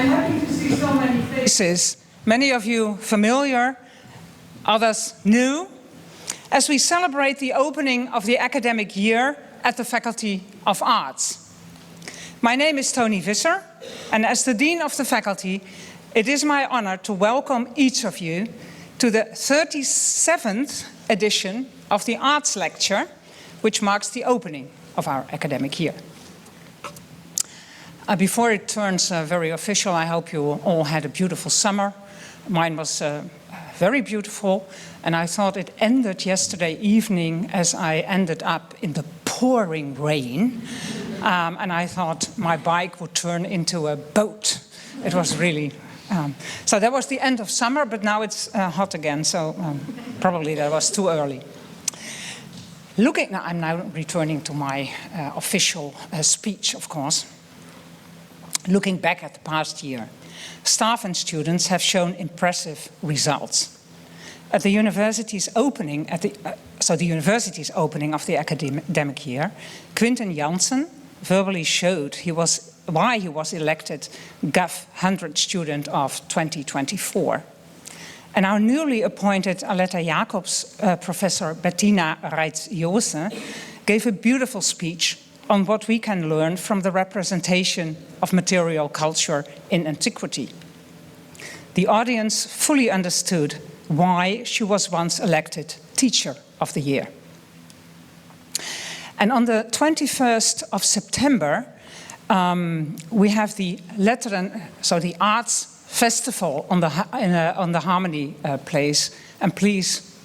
I'm happy to see so many faces, many of you familiar, others new, as we celebrate the opening of the academic year at the Faculty of Arts. My name is Tony Visser, and as the Dean of the Faculty, it is my honor to welcome each of you to the 37th edition of the Arts Lecture, which marks the opening of our academic year. Before it turns very official, I hope you all had a beautiful summer. Mine was very beautiful, and I thought it ended yesterday evening as I ended up in the pouring rain, and I thought my bike would turn into a boat. It was really... so that was the end of summer, but now it's hot again, so probably that was too early. I'm now returning to my official speech, of course. Looking back at the past year, staff and students have shown impressive results. At the university's opening, the university's opening of the academic year, Quinten Janssen verbally showed why he was elected GAF 100 student of 2024. And our newly appointed Aletta Jacobs Professor Bettina Reitz-Jose gave a beautiful speech on what we can learn from the representation of material culture in antiquity. The audience fully understood why she was once elected Teacher of the Year. And on the 21st of September, we have the the Arts Festival on the Harmony Place, and please,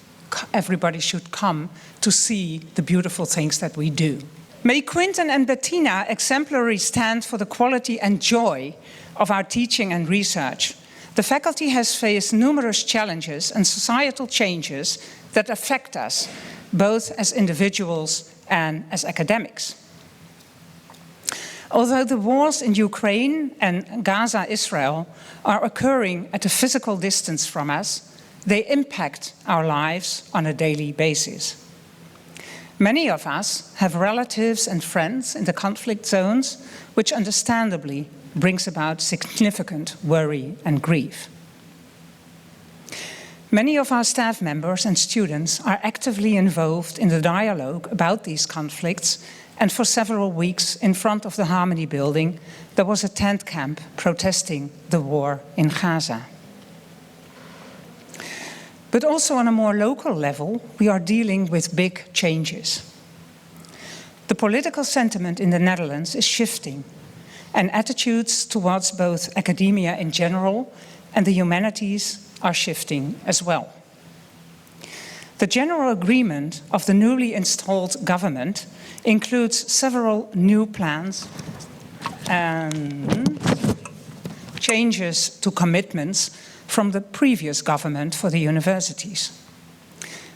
everybody should come to see the beautiful things that we do. May Quinten and Bettina exemplarily stand for the quality and joy of our teaching and research. The faculty has faced numerous challenges and societal changes that affect us, both as individuals and as academics. Although the wars in Ukraine and Gaza, Israel, are occurring at a physical distance from us, they impact our lives on a daily basis. Many of us have relatives and friends in the conflict zones, which understandably brings about significant worry and grief. Many of our staff members and students are actively involved in the dialogue about these conflicts, and for several weeks in front of the Harmony building, there was a tent camp protesting the war in Gaza. But also on a more local level, we are dealing with big changes. The political sentiment in the Netherlands is shifting, and attitudes towards both academia in general and the humanities are shifting as well. The general agreement of the newly installed government includes several new plans and changes to commitments from the previous government for the universities.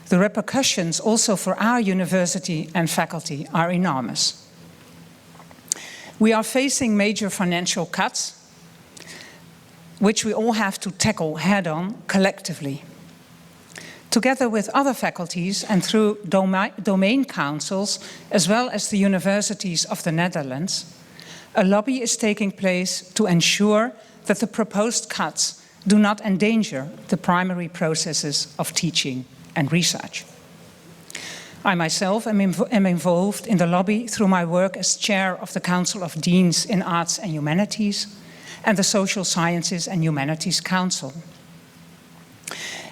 The repercussions also for our university and faculty are enormous. We are facing major financial cuts, which we all have to tackle head-on collectively. Together with other faculties and through domain councils, as well as the universities of the Netherlands, a lobby is taking place to ensure that the proposed cuts do not endanger the primary processes of teaching and research. I myself am involved in the lobby through my work as chair of the Council of Deans in Arts and Humanities and the Social Sciences and Humanities Council.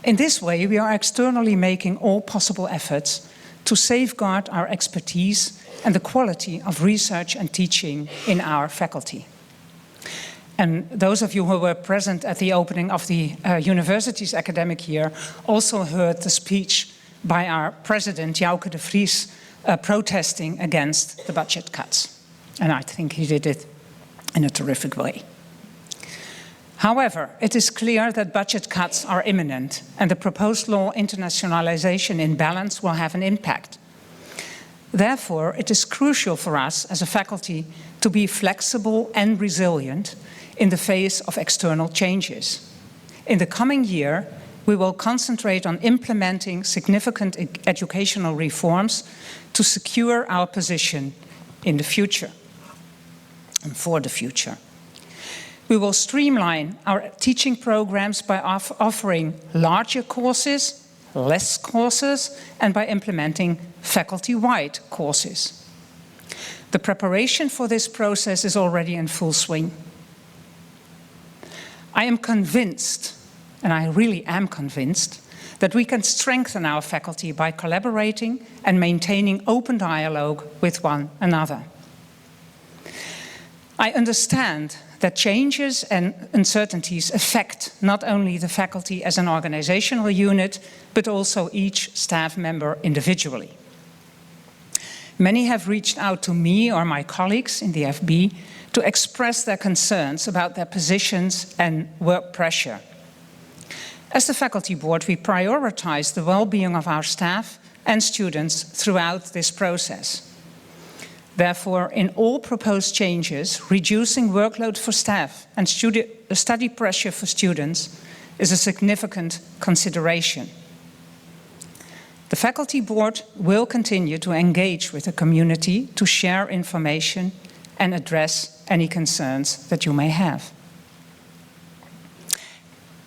In this way, we are externally making all possible efforts to safeguard our expertise and the quality of research and teaching in our faculty. And those of you who were present at the opening of the university's academic year also heard the speech by our president, Jouke de Vries, protesting against the budget cuts. And I think he did it in a terrific way. However, it is clear that budget cuts are imminent, and the proposed law internationalization in balance will have an impact. Therefore, it is crucial for us as a faculty to be flexible and resilient in the face of external changes. In the coming year, we will concentrate on implementing significant educational reforms to secure our position in the future and for the future. We will streamline our teaching programs by offering larger courses, less courses, and by implementing faculty-wide courses. The preparation for this process is already in full swing. I am convinced, and I really am convinced, that we can strengthen our faculty by collaborating and maintaining open dialogue with one another. I understand that changes and uncertainties affect not only the faculty as an organizational unit, but also each staff member individually. Many have reached out to me or my colleagues in the FB to express their concerns about their positions and work pressure. As the faculty board, we prioritize the well-being of our staff and students throughout this process. Therefore, in all proposed changes, reducing workload for staff and study pressure for students is a significant consideration. The faculty board will continue to engage with the community to share information and address any concerns that you may have.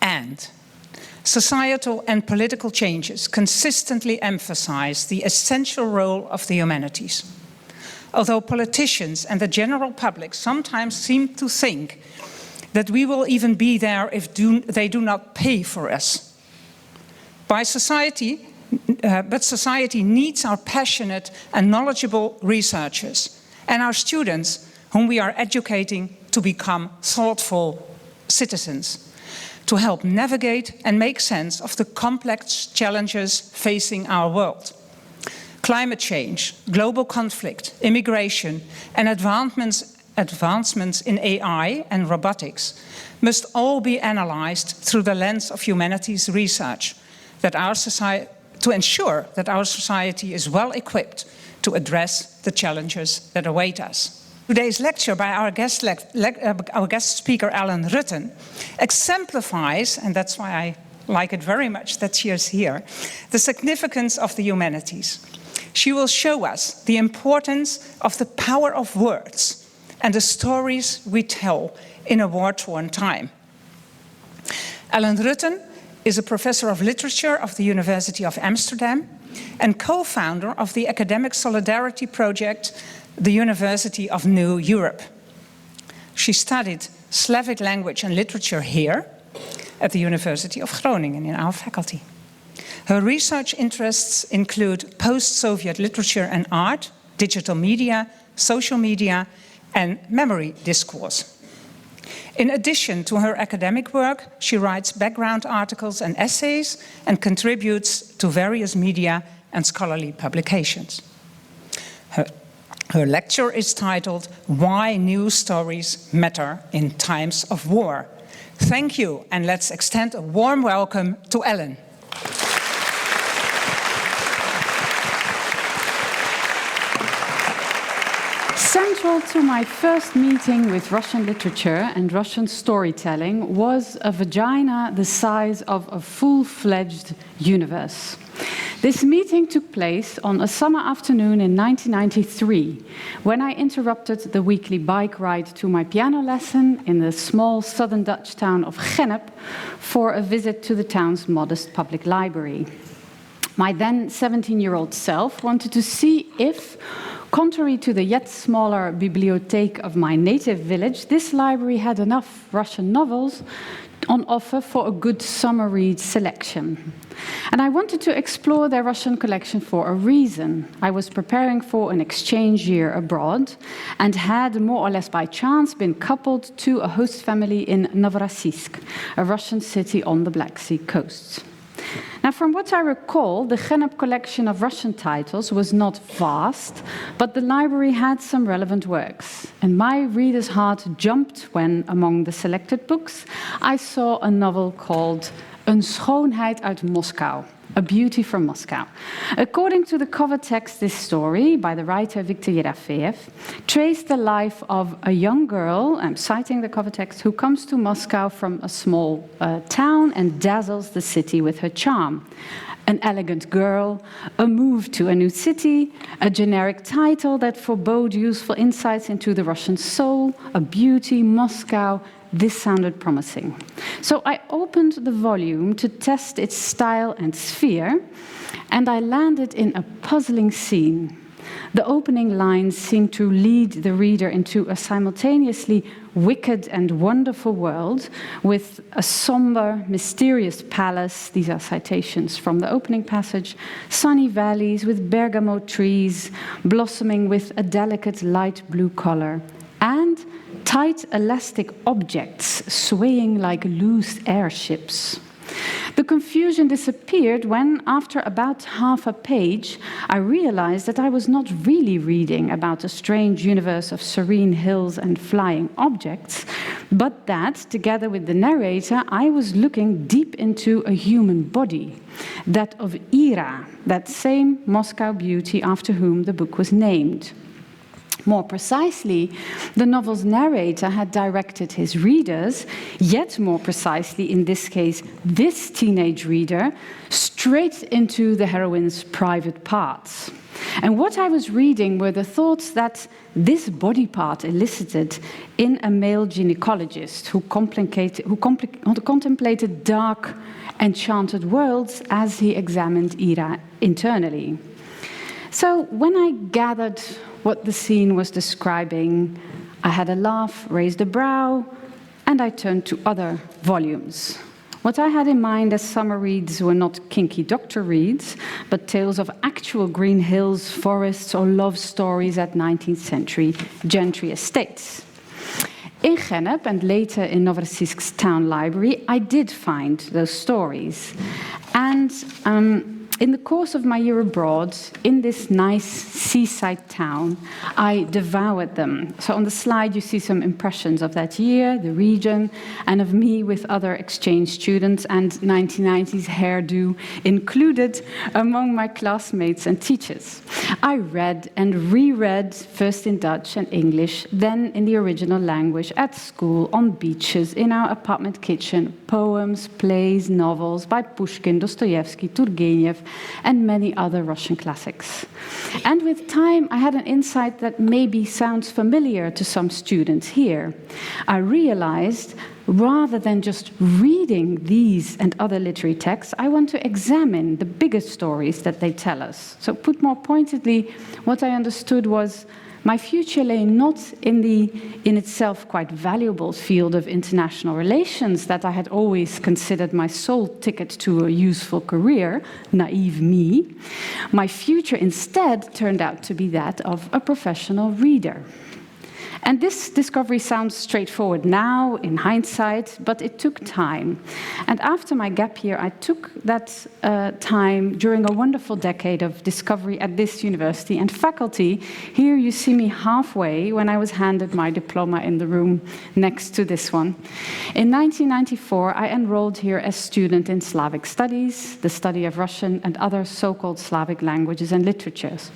And societal and political changes consistently emphasize the essential role of the humanities. Although politicians and the general public sometimes seem to think that we will even be there if they do not pay for us. But society needs our passionate and knowledgeable researchers and our students whom we are educating to become thoughtful citizens, to help navigate and make sense of the complex challenges facing our world. Climate change, global conflict, immigration, and advancements in AI and robotics must all be analyzed through the lens of humanities research to ensure that our society is well equipped to address the challenges that await us. Today's lecture by our guest speaker, Ellen Rutten, exemplifies, and that's why I like it very much that she is here, the significance of the humanities. She will show us the importance of the power of words and the stories we tell in a war-torn time. Ellen Rutten is a professor of literature of the University of Amsterdam and co-founder of the academic solidarity project, the University of New Europe. She studied Slavic language and literature here at the University of Groningen in our faculty. Her research interests include post-Soviet literature and art, digital media, social media, and memory discourse. In addition to her academic work, she writes background articles and essays and contributes to various media and scholarly publications. Her lecture is titled, "Why News Stories Matter in Times of War." Thank you, and let's extend a warm welcome to Ellen. Central to my first meeting with Russian literature and Russian storytelling was a vagina the size of a full-fledged universe. This meeting took place on a summer afternoon in 1993, when I interrupted the weekly bike ride to my piano lesson in the small southern Dutch town of Gennep for a visit to the town's modest public library. My then 17-year-old self wanted to see if, contrary to the yet smaller bibliotheek of my native village, this library had enough Russian novels on offer for a good summer read selection. And I wanted to explore their Russian collection for a reason. I was preparing for an exchange year abroad and had, more or less by chance, been coupled to a host family in Novorossiysk, a Russian city on the Black Sea coast. Now, from what I recall, the Gennep collection of Russian titles was not vast, but the library had some relevant works. And my reader's heart jumped when, among the selected books, I saw a novel called Een schoonheid uit Moskou, A Beauty from Moscow. According to the cover text, this story, by the writer Viktor Yerafeev, traced the life of a young girl, I'm citing the cover text, who comes to Moscow from a small town and dazzles the city with her charm. an elegant girl, a move to a new city, a generic title that forebode useful insights into the Russian soul, a beauty, Moscow. This sounded promising. So I opened the volume to test its style and sphere, and I landed in a puzzling scene. The opening lines seem to lead the reader into a simultaneously wicked and wonderful world with a somber, mysterious palace, these are citations from the opening passage, sunny valleys with bergamot trees blossoming with a delicate light blue color, and tight elastic objects swaying like loose airships. The confusion disappeared when, after about half a page, I realized that I was not really reading about a strange universe of serene hills and flying objects, but that, together with the narrator, I was looking deep into a human body, that of Ira, that same Moscow beauty after whom the book was named. More precisely, the novel's narrator had directed his readers, yet more precisely in this case, this teenage reader, straight into the heroine's private parts. And what I was reading were the thoughts that this body part elicited in a male gynecologist who contemplated dark, enchanted worlds as he examined Ira internally. So when I gathered what the scene was describing, I had a laugh, raised a brow, and I turned to other volumes. What I had in mind as summer reads were not kinky doctor reads, but tales of actual green hills, forests, or love stories at 19th century gentry estates. In Gennep and later in Novorossiysk's town library, I did find those stories. And in the course of my year abroad, in this nice seaside town, I devoured them. So on the slide, you see some impressions of that year, the region, and of me with other exchange students, and 1990s hairdo included among my classmates and teachers. I read and reread, first in Dutch and English, then in the original language, at school, on beaches, in our apartment kitchen, poems, plays, novels by Pushkin, Dostoevsky, Turgenev, and many other Russian classics. And with time, I had an insight that maybe sounds familiar to some students here. I realized, rather than just reading these and other literary texts, I want to examine the bigger stories that they tell us. So put more pointedly, what I understood was my future lay not in the, in itself, quite valuable field of international relations that I had always considered my sole ticket to a useful career, naive me. My future instead turned out to be that of a professional reader. And this discovery sounds straightforward now, in hindsight, but it took time. And after my gap year, I took that time during a wonderful decade of discovery at this university and faculty. Here you see me halfway when I was handed my diploma in the room next to this one. In 1994, I enrolled here as student in Slavic studies, the study of Russian and other so-called Slavic languages and literatures.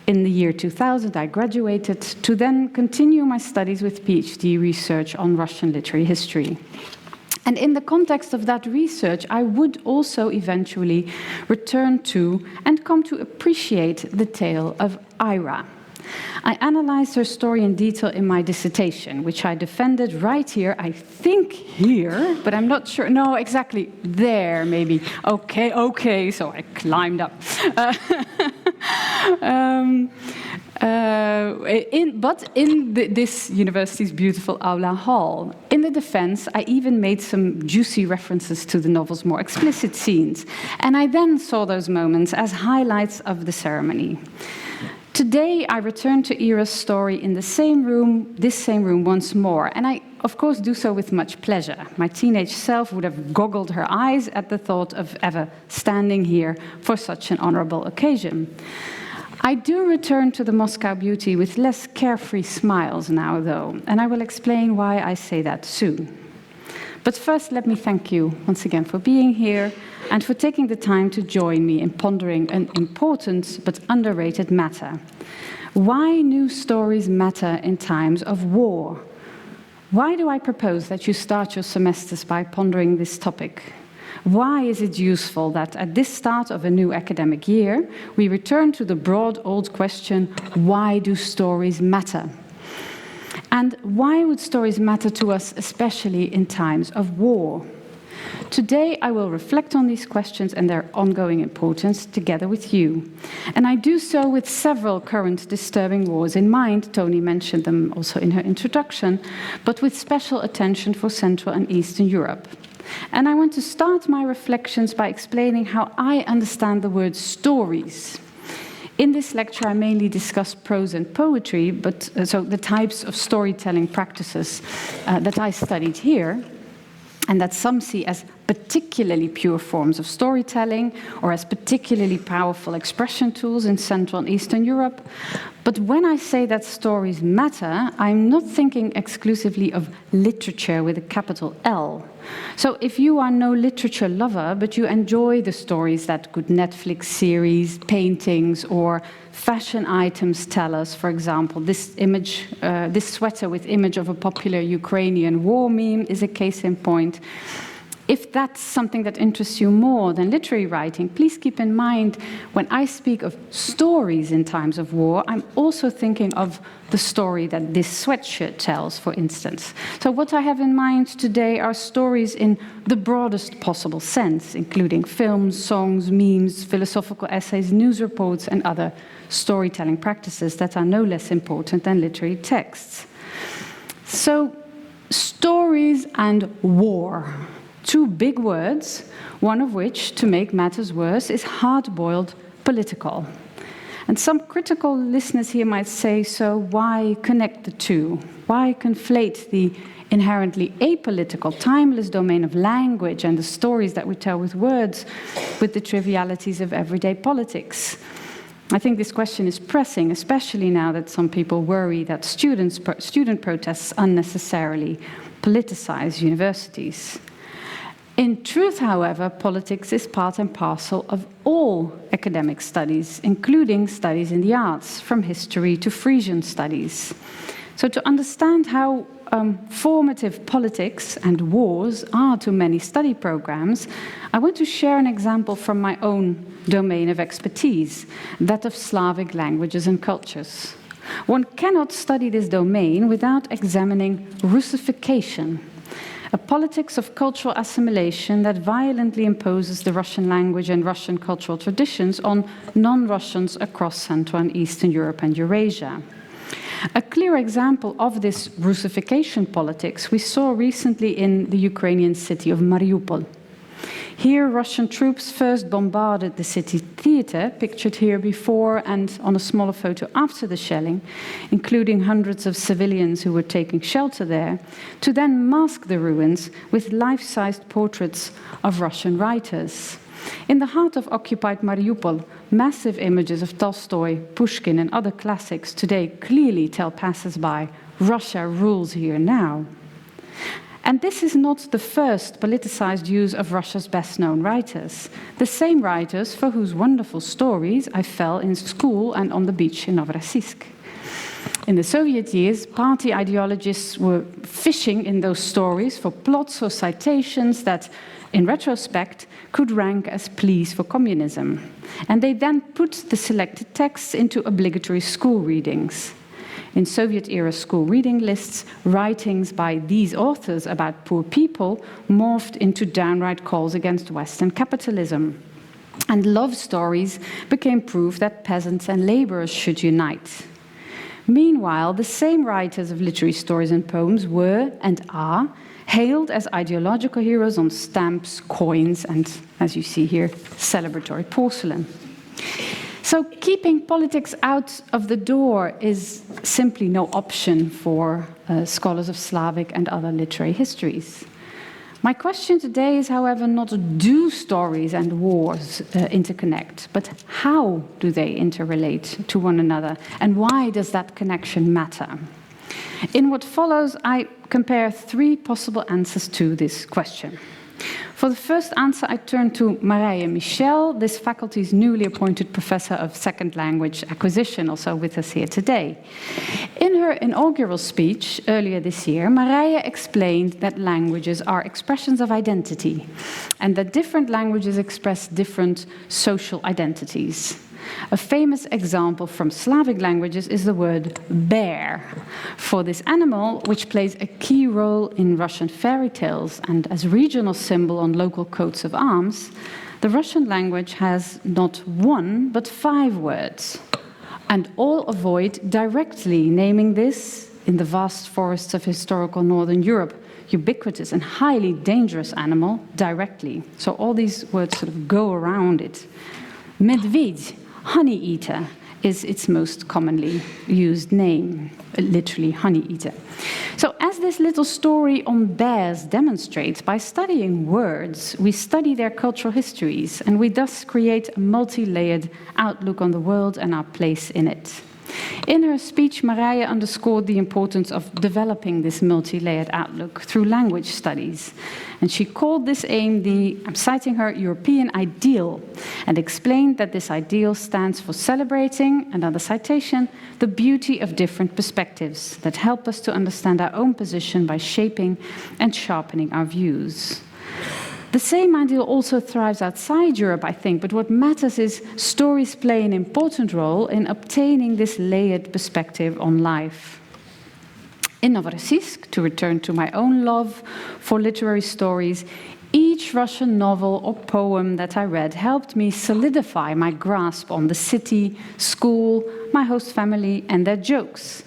In the year 2000, I graduated to then continue my studies with PhD research on Russian literary history. And in the context of that research, I would also eventually return to and come to appreciate the tale of Ira. I analyzed her story in detail in my dissertation, which I defended right here, I think here, but I'm not sure. No, exactly there, maybe. Okay, so I climbed up. This university's beautiful Aula hall. In the defense, I even made some juicy references to the novel's more explicit scenes, and I then saw those moments as highlights of the ceremony. Today, I return to Ira's story in this same room once more, and I, of course, do so with much pleasure. My teenage self would have goggled her eyes at the thought of ever standing here for such an honorable occasion. I do return to the Moscow beauty with less carefree smiles now, though, and I will explain why I say that soon. But first, let me thank you once again for being here and for taking the time to join me in pondering an important but underrated matter. Why new stories matter in times of war? Why do I propose that you start your semesters by pondering this topic? Why is it useful that at this start of a new academic year, we return to the broad old question, why do stories matter? And why would stories matter to us, especially in times of war? Today, I will reflect on these questions and their ongoing importance together with you. And I do so with several current disturbing wars in mind. Tony mentioned them also in her introduction, but with special attention for Central and Eastern Europe. And I want to start my reflections by explaining how I understand the word stories. In this lecture, I mainly discuss prose and poetry, but so the types of storytelling practices that I studied here, and that some see as particularly pure forms of storytelling or as particularly powerful expression tools in Central and Eastern Europe. But when I say that stories matter, I'm not thinking exclusively of literature with a capital L. So if you are no literature lover, but you enjoy the stories that good Netflix series, paintings, or fashion items tell us, for example, this sweater with image of a popular Ukrainian war meme is a case in point. If that's something that interests you more than literary writing, please keep in mind when I speak of stories in times of war, I'm also thinking of the story that this sweatshirt tells, for instance. So what I have in mind today are stories in the broadest possible sense, including films, songs, memes, philosophical essays, news reports, and other storytelling practices that are no less important than literary texts. So, stories and war. Two big words, one of which, to make matters worse, is hard-boiled political. And some critical listeners here might say, so why connect the two? Why conflate the inherently apolitical, timeless domain of language and the stories that we tell with words with the trivialities of everyday politics? I think this question is pressing, especially now that some people worry that student protests unnecessarily politicize universities. In truth, however, politics is part and parcel of all academic studies, including studies in the arts, from history to Frisian studies. So to understand how formative politics and wars are to many study programs, I want to share an example from my own domain of expertise, that of Slavic languages and cultures. One cannot study this domain without examining Russification, a politics of cultural assimilation that violently imposes the Russian language and Russian cultural traditions on non-Russians across Central and Eastern Europe and Eurasia. A clear example of this Russification politics we saw recently in the Ukrainian city of Mariupol. Here, Russian troops first bombarded the city theater, pictured here before and on a smaller photo after the shelling, including hundreds of civilians who were taking shelter there, to then mask the ruins with life-sized portraits of Russian writers. In the heart of occupied Mariupol, massive images of Tolstoy, Pushkin, and other classics today clearly tell passers-by, Russia rules here now. And this is not the first politicized use of Russia's best-known writers, the same writers for whose wonderful stories I fell in school and on the beach in Novorossiysk. In the Soviet years, party ideologists were fishing in those stories for plots or citations that, in retrospect, could rank as pleas for communism. And they then put the selected texts into obligatory school readings. In Soviet-era school reading lists, writings by these authors about poor people morphed into downright calls against Western capitalism. And love stories became proof that peasants and laborers should unite. Meanwhile, the same writers of literary stories and poems were, and are, hailed as ideological heroes on stamps, coins, and, as you see here, celebratory porcelain. So keeping politics out of the door is simply no option for scholars of Slavic and other literary histories. My question today is, however, not do stories and wars interconnect, but how do they interrelate to one another, and why does that connection matter? In what follows, I compare three possible answers to this question. For the first answer, I turn to Marije Michel, this faculty's newly appointed professor of second language acquisition, also with us here today. In her inaugural speech earlier this year, Marije explained that languages are expressions of identity and that different languages express different social identities. A famous example from Slavic languages is the word bear for this animal, which plays a key role in Russian fairy tales, and as regional symbol on local coats of arms. The Russian language has not one, but 5 words, and all avoid directly naming this, in the vast forests of historical Northern Europe, ubiquitous and highly dangerous animal directly. So all these words sort of go around it. Medved, honey eater, is its most commonly used name, literally honey eater. So as this little story on bears demonstrates, by studying words, we study their cultural histories, and we thus create a multi-layered outlook on the world and our place in it. In her speech, Marije underscored the importance of developing this multi-layered outlook through language studies. And she called this aim the, I'm citing her, European ideal, and explained that this ideal stands for celebrating, another citation, the beauty of different perspectives that help us to understand our own position by shaping and sharpening our views. The same ideal also thrives outside Europe, I think, but what matters is stories play an important role in obtaining this layered perspective on life. In Novorossiysk, to return to my own love for literary stories, each Russian novel or poem that I read helped me solidify my grasp on the city, school, my host family, and their jokes,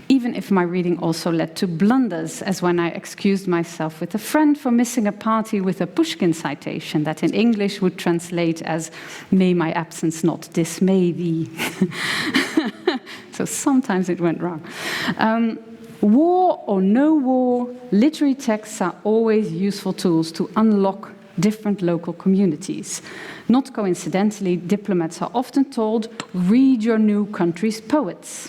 even if my reading also led to blunders, as when I excused myself with a friend for missing a party with a Pushkin citation that in English would translate as, "May my absence not dismay thee." So sometimes it went wrong. War or no war, literary texts are always useful tools to unlock different local communities. Not coincidentally, diplomats are often told, read your new country's poets.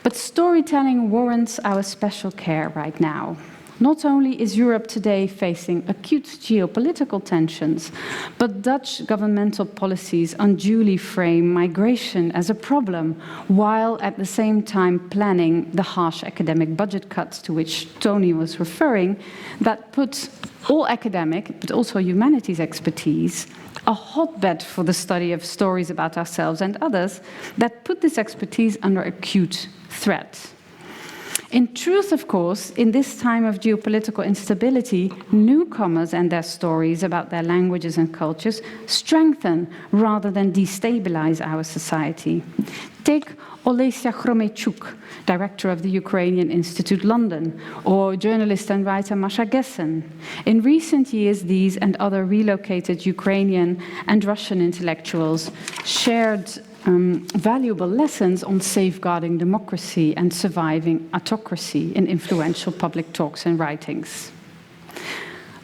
But storytelling warrants our special care right now. Not only is Europe today facing acute geopolitical tensions, but Dutch governmental policies unduly frame migration as a problem, while at the same time planning the harsh academic budget cuts to which Tony was referring, that put all academic, but also humanities expertise, a hotbed for the study of stories about ourselves and others, that put this expertise under acute threat. In truth, of course, in this time of geopolitical instability, newcomers and their stories about their languages and cultures strengthen rather than destabilize our society. Take Olesia Chromeychuk, director of the Ukrainian Institute London, or journalist and writer Masha Gessen. In recent years, these and other relocated Ukrainian and Russian intellectuals shared valuable lessons on safeguarding democracy and surviving autocracy in influential public talks and writings.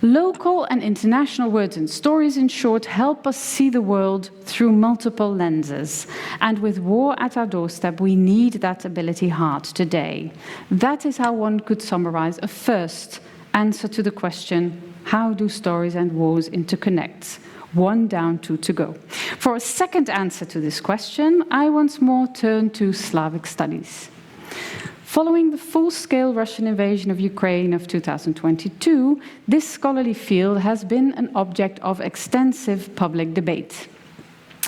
Local and international words and stories, in short, help us see the world through multiple lenses. And with war at our doorstep, we need that ability hard today. That is how one could summarize a first answer to the question, how do stories and wars interconnect? 1 down, 2 to go. For a second answer to this question, I once more turn to Slavic studies. Following the full-scale Russian invasion of Ukraine of 2022, this scholarly field has been an object of extensive public debate.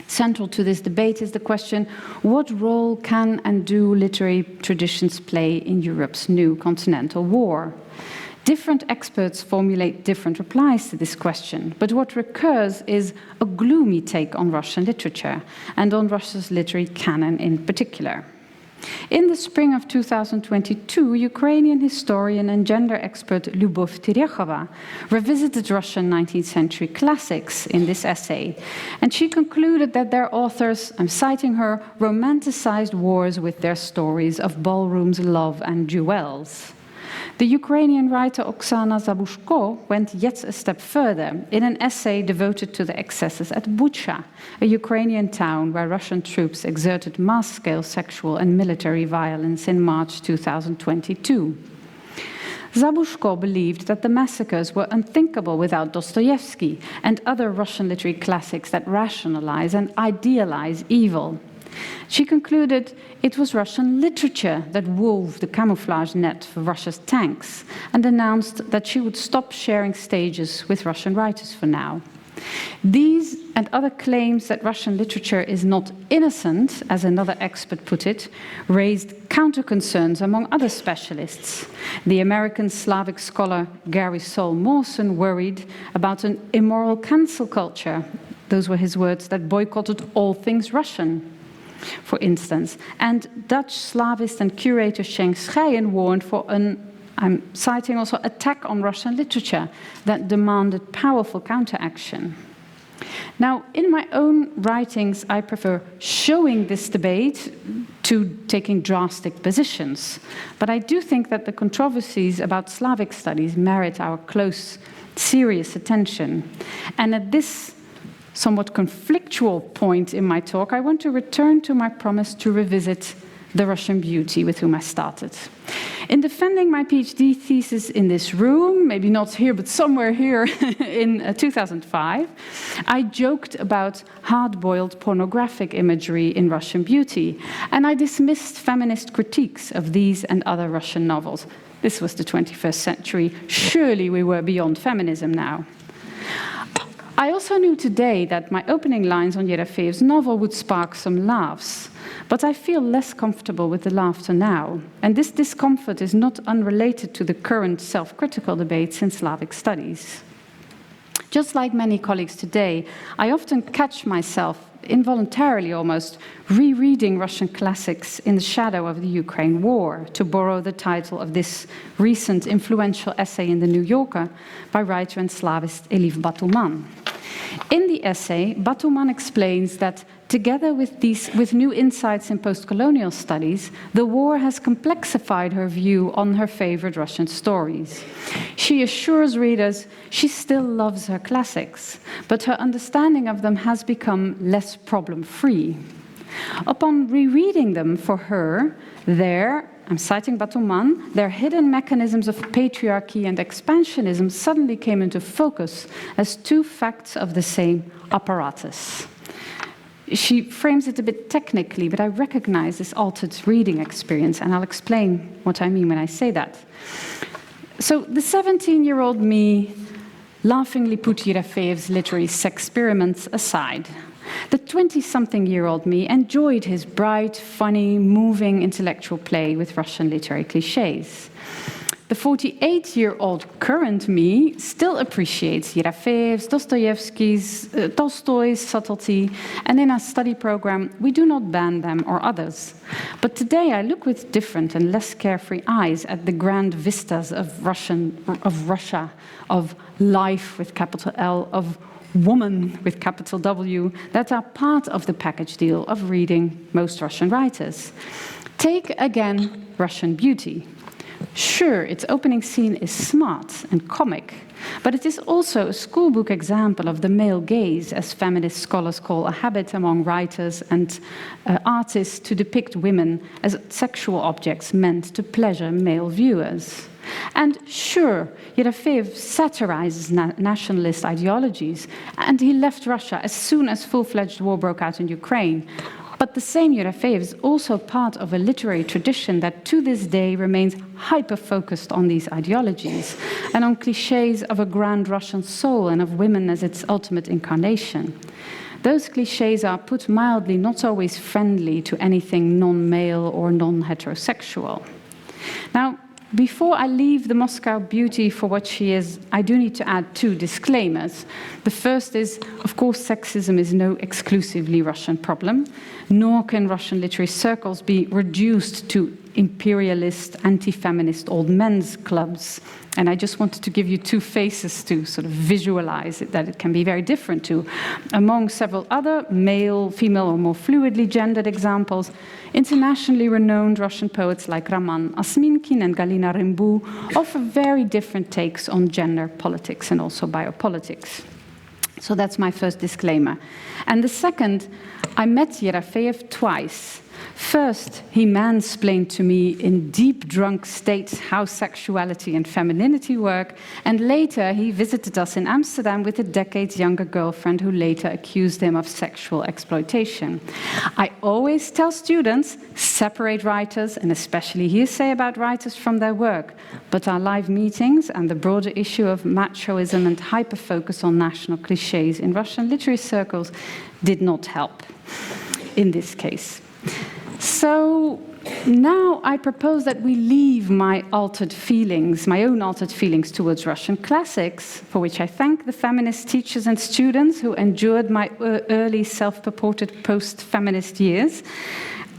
Central to this debate is the question, what role can and do literary traditions play in Europe's new continental war? Different experts formulate different replies to this question, but what recurs is a gloomy take on Russian literature, and on Russia's literary canon in particular. In the spring of 2022, Ukrainian historian and gender expert Lyubov Terechova revisited Russian 19th century classics in this essay, and she concluded that their authors, I'm citing her, romanticized wars with their stories of ballrooms, love, and duels. The Ukrainian writer Oksana Zabushko went yet a step further in an essay devoted to the excesses at Bucha, a Ukrainian town where Russian troops exerted mass-scale sexual and military violence in March 2022. Zabushko believed that the massacres were unthinkable without Dostoevsky and other Russian literary classics that rationalize and idealize evil. She concluded it was Russian literature that wove the camouflage net for Russia's tanks and announced that she would stop sharing stages with Russian writers for now. These and other claims that Russian literature is not innocent, as another expert put it, raised counter-concerns among other specialists. The American Slavic scholar Gary Sol Mawson worried about an immoral cancel culture. Those were his words, that boycotted all things Russian, for instance. And Dutch Slavist and curator Schenk Schijen warned for an, I'm citing also, attack on Russian literature that demanded powerful counteraction. Now, in my own writings, I prefer showing this debate to taking drastic positions. But I do think that the controversies about Slavic studies merit our close, serious attention. And at this somewhat conflictual point in my talk, I want to return to my promise to revisit the Russian beauty with whom I started. In defending my PhD thesis in this room, maybe not here, but somewhere here in 2005, I joked about hard-boiled pornographic imagery in Russian beauty, and I dismissed feminist critiques of these and other Russian novels. This was the 21st century. Surely we were beyond feminism now. I also knew today that my opening lines on Yerafeyev's novel would spark some laughs, but I feel less comfortable with the laughter now, and this discomfort is not unrelated to the current self-critical debates in Slavic studies. Just like many colleagues today, I often catch myself, involuntarily almost, rereading Russian classics in the shadow of the Ukraine war, to borrow the title of this recent influential essay in The New Yorker by writer and Slavist Elif Batuman. In the essay, Batuman explains that together with new insights in post-colonial studies, the war has complexified her view on her favorite Russian stories. She assures readers she still loves her classics, but her understanding of them has become less problem-free. Upon rereading them for her, I'm citing Batuman, their hidden mechanisms of patriarchy and expansionism suddenly came into focus as two facts of the same apparatus. She frames it a bit technically, but I recognize this altered reading experience, and I'll explain what I mean when I say that. So the 17-year-old me laughingly put Yerafeyev's literary experiments aside. The 20-something-year-old me enjoyed his bright, funny, moving intellectual play with Russian literary cliches. The 48-year-old current me still appreciates Yerafeyev's, Dostoevsky's, Tolstoy's subtlety, and in our study program, we do not ban them or others. But today I look with different and less carefree eyes at the grand vistas of Russia, of life with capital L, of woman with capital W, that are part of the package deal of reading most Russian writers. Take again Russian beauty. Sure, its opening scene is smart and comic, but it is also a schoolbook example of the male gaze, as feminist scholars call a habit among writers and artists to depict women as sexual objects meant to pleasure male viewers. And sure, Yerafeyev satirizes nationalist ideologies, and he left Russia as soon as full-fledged war broke out in Ukraine. But the same Yerafeyev is also part of a literary tradition that to this day remains hyper-focused on these ideologies and on cliches of a grand Russian soul and of women as its ultimate incarnation. Those cliches are, put mildly, not always friendly to anything non-male or non-heterosexual. Now, before I leave the Moscow beauty for what she is, I do need to add two disclaimers. The first is, of course, sexism is no exclusively Russian problem, nor can Russian literary circles be reduced to imperialist, anti-feminist old men's clubs. And I just wanted to give you two faces to sort of visualize it, that it can be very different too. Among several other male, female, or more fluidly gendered examples, internationally renowned Russian poets like Roman Asminkin and Galina Rimbu offer very different takes on gender politics and also biopolitics. So that's my first disclaimer. And the second, I met Yerafeyev twice. First, he mansplained to me in deep drunk states how sexuality and femininity work, and later he visited us in Amsterdam with a decades younger girlfriend who later accused him of sexual exploitation. I always tell students, separate writers, and especially hearsay about writers, from their work, but our live meetings and the broader issue of machoism and hyper-focus on national cliches in Russian literary circles did not help in this case. So now I propose that we leave my own altered feelings towards Russian classics, for which I thank the feminist teachers and students who endured my early self-purported post-feminist years.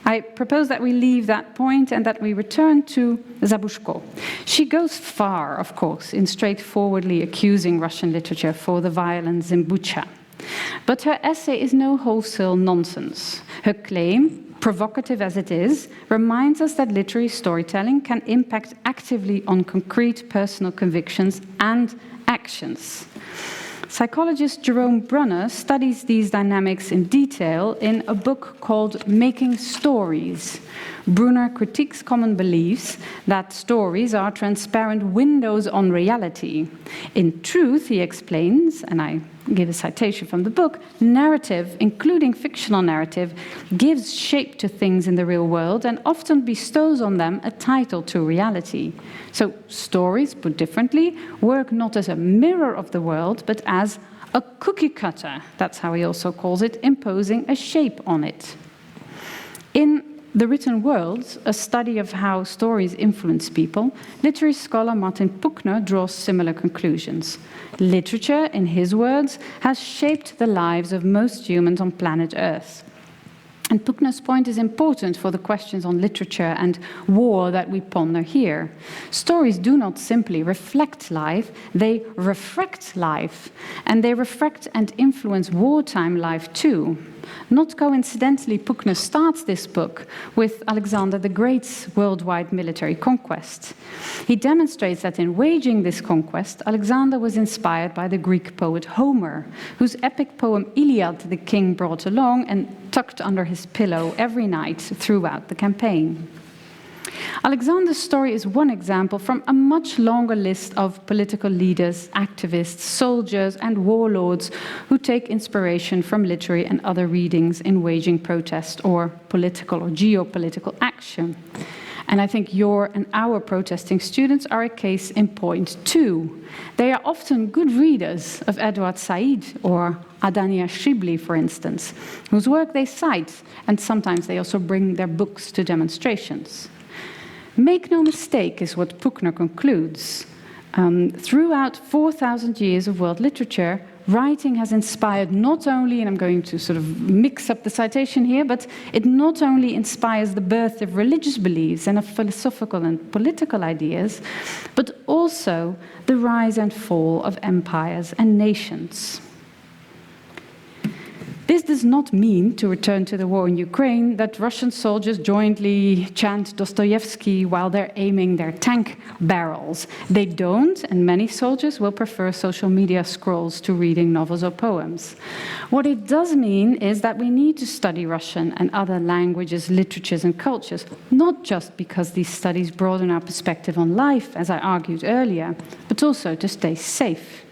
I propose that we leave that point and that we return to Zabushko. She goes far, of course, in straightforwardly accusing Russian literature for the violence in Bucha. But her essay is no wholesale nonsense. Her claim, provocative as it is, reminds us that literary storytelling can impact actively on concrete personal convictions and actions. Psychologist Jerome Brunner studies these dynamics in detail in a book called Making Stories. Brunner critiques common beliefs that stories are transparent windows on reality. In truth, he explains, and I give a citation from the book, narrative, including fictional narrative, gives shape to things in the real world and often bestows on them a title to reality. So stories, put differently, work not as a mirror of the world, but as a cookie cutter, that's how he also calls it, imposing a shape on it. In The Written World, a study of how stories influence people, literary scholar Martin Puchner draws similar conclusions. Literature, in his words, has shaped the lives of most humans on planet Earth. And Puchner's point is important for the questions on literature and war that we ponder here. Stories do not simply reflect life, they refract life, and they refract and influence wartime life too. Not coincidentally, Puchner starts this book with Alexander the Great's worldwide military conquest. He demonstrates that in waging this conquest, Alexander was inspired by the Greek poet Homer, whose epic poem Iliad the king brought along and tucked under his pillow every night throughout the campaign. Alexander's story is one example from a much longer list of political leaders, activists, soldiers, and warlords who take inspiration from literary and other readings in waging protest or political or geopolitical action. And I think your and our protesting students are a case in point too. They are often good readers of Edward Said or Adania Shibli, for instance, whose work they cite, and sometimes they also bring their books to demonstrations. Make no mistake, is what Puchner concludes. Throughout 4,000 years of world literature, writing has inspired not only, and I'm going to sort of mix up the citation here, but it not only inspires the birth of religious beliefs and of philosophical and political ideas, but also the rise and fall of empires and nations. This does not mean, to return to the war in Ukraine, that Russian soldiers jointly chant Dostoevsky while they're aiming their tank barrels. They don't, and many soldiers will prefer social media scrolls to reading novels or poems. What it does mean is that we need to study Russian and other languages, literatures, and cultures, not just because these studies broaden our perspective on life, as I argued earlier, but also to stay safe.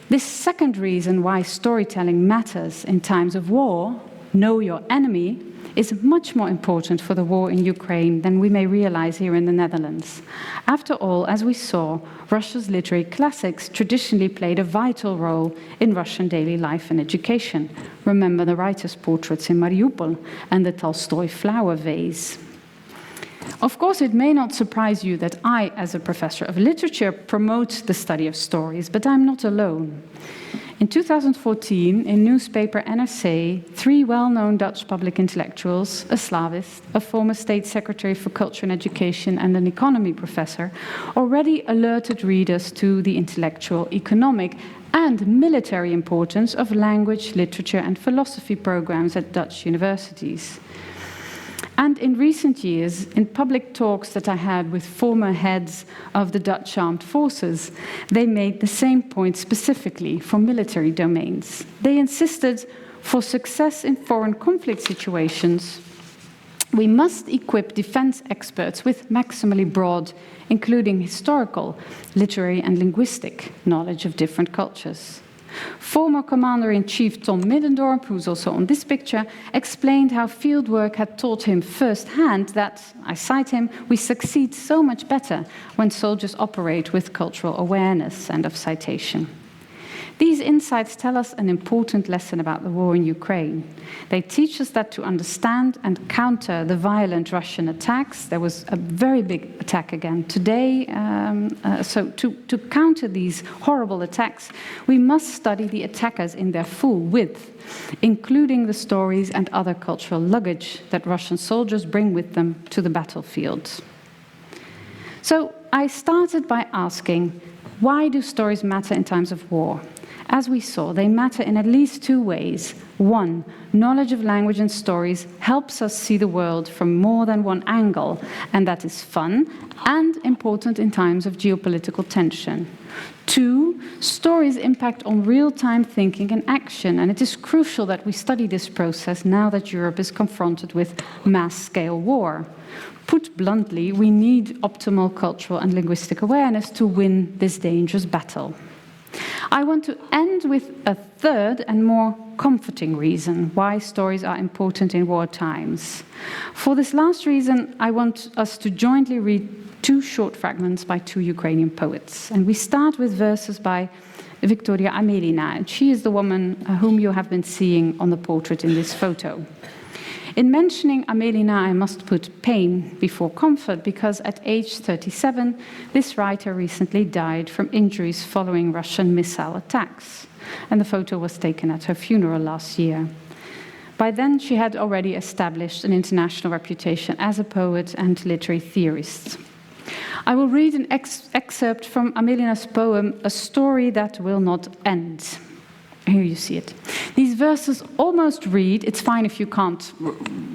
This second reason why storytelling matters in times of war, know your enemy, is much more important for the war in Ukraine than we may realize here in the Netherlands. After all, as we saw, Russia's literary classics traditionally played a vital role in Russian daily life and education. Remember the writers' portraits in Mariupol and the Tolstoy flower vase. Of course, it may not surprise you that I, as a professor of literature, promote the study of stories, but I'm not alone. In 2014, in newspaper NRC, 3 well-known Dutch public intellectuals, a Slavist, a former state secretary for culture and education, and an economy professor, already alerted readers to the intellectual, economic, and military importance of language, literature, and philosophy programs at Dutch universities. And in recent years, in public talks that I had with former heads of the Dutch armed forces, they made the same point specifically for military domains. They insisted for success in foreign conflict situations, We must equip defense experts with maximally broad, including historical, literary and linguistic knowledge of different cultures. Former Commander-in-Chief Tom Middendorp, who's also on this picture, explained how fieldwork had taught him firsthand that, I cite him, we succeed so much better when soldiers operate with cultural awareness, end of citation. These insights tell us an important lesson about the war in Ukraine. They teach us that to understand and counter the violent Russian attacks, there was a very big attack again today, so to counter these horrible attacks, we must study the attackers in their full width, including the stories and other cultural luggage that Russian soldiers bring with them to the battlefield. So I started by asking, why do stories matter in times of war? As we saw, they matter in at least two ways. One, knowledge of language and stories helps us see the world from more than one angle, and that is fun and important in times of geopolitical tension. Two, stories impact on real-time thinking and action, and it is crucial that we study this process now that Europe is confronted with mass-scale war. Put bluntly, we need optimal cultural and linguistic awareness to win this dangerous battle. I want to end with a third and more comforting reason why stories are important in war times. For this last reason, I want us to jointly read two short fragments by two Ukrainian poets. And we start with verses by Victoria Amelina, and she is the woman whom you have been seeing on the portrait in this photo. In mentioning Amelina, I must put pain before comfort, because at age 37, this writer recently died from injuries following Russian missile attacks, and the photo was taken at her funeral last year. By then, she had already established an international reputation as a poet and literary theorist. I will read an excerpt from Amelina's poem, A Story That Will Not End. Here you see it. These verses almost read, it's fine if you can't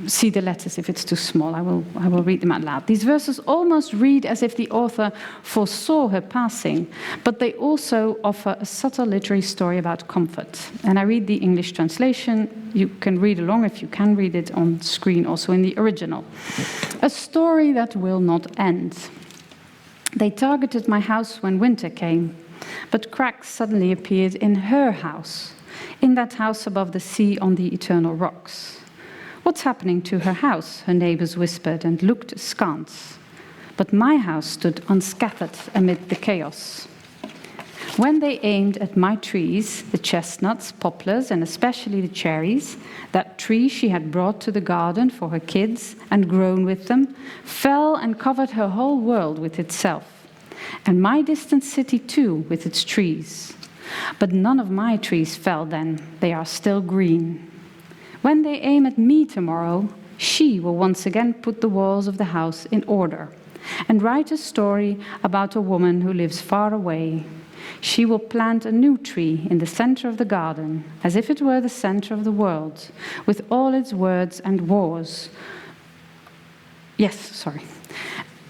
see the letters if it's too small, I will read them out loud. These verses almost read as if the author foresaw her passing, but they also offer a subtle literary story about comfort. And I read the English translation. You can read along if you can read it on screen, also in the original. A story that will not end. They targeted my house when winter came. But cracks suddenly appeared in her house, in that house above the sea on the eternal rocks. What's happening to her house? Her neighbors whispered and looked askance. But my house stood unscattered amid the chaos. When they aimed at my trees, the chestnuts, poplars, and especially the cherries, that tree she had brought to the garden for her kids and grown with them, fell and covered her whole world with itself. And my distant city too, with its trees. But none of my trees fell then, they are still green. When they aim at me tomorrow, she will once again put the walls of the house in order and write a story about a woman who lives far away. She will plant a new tree in the center of the garden, as if it were the center of the world, with all its words and wars.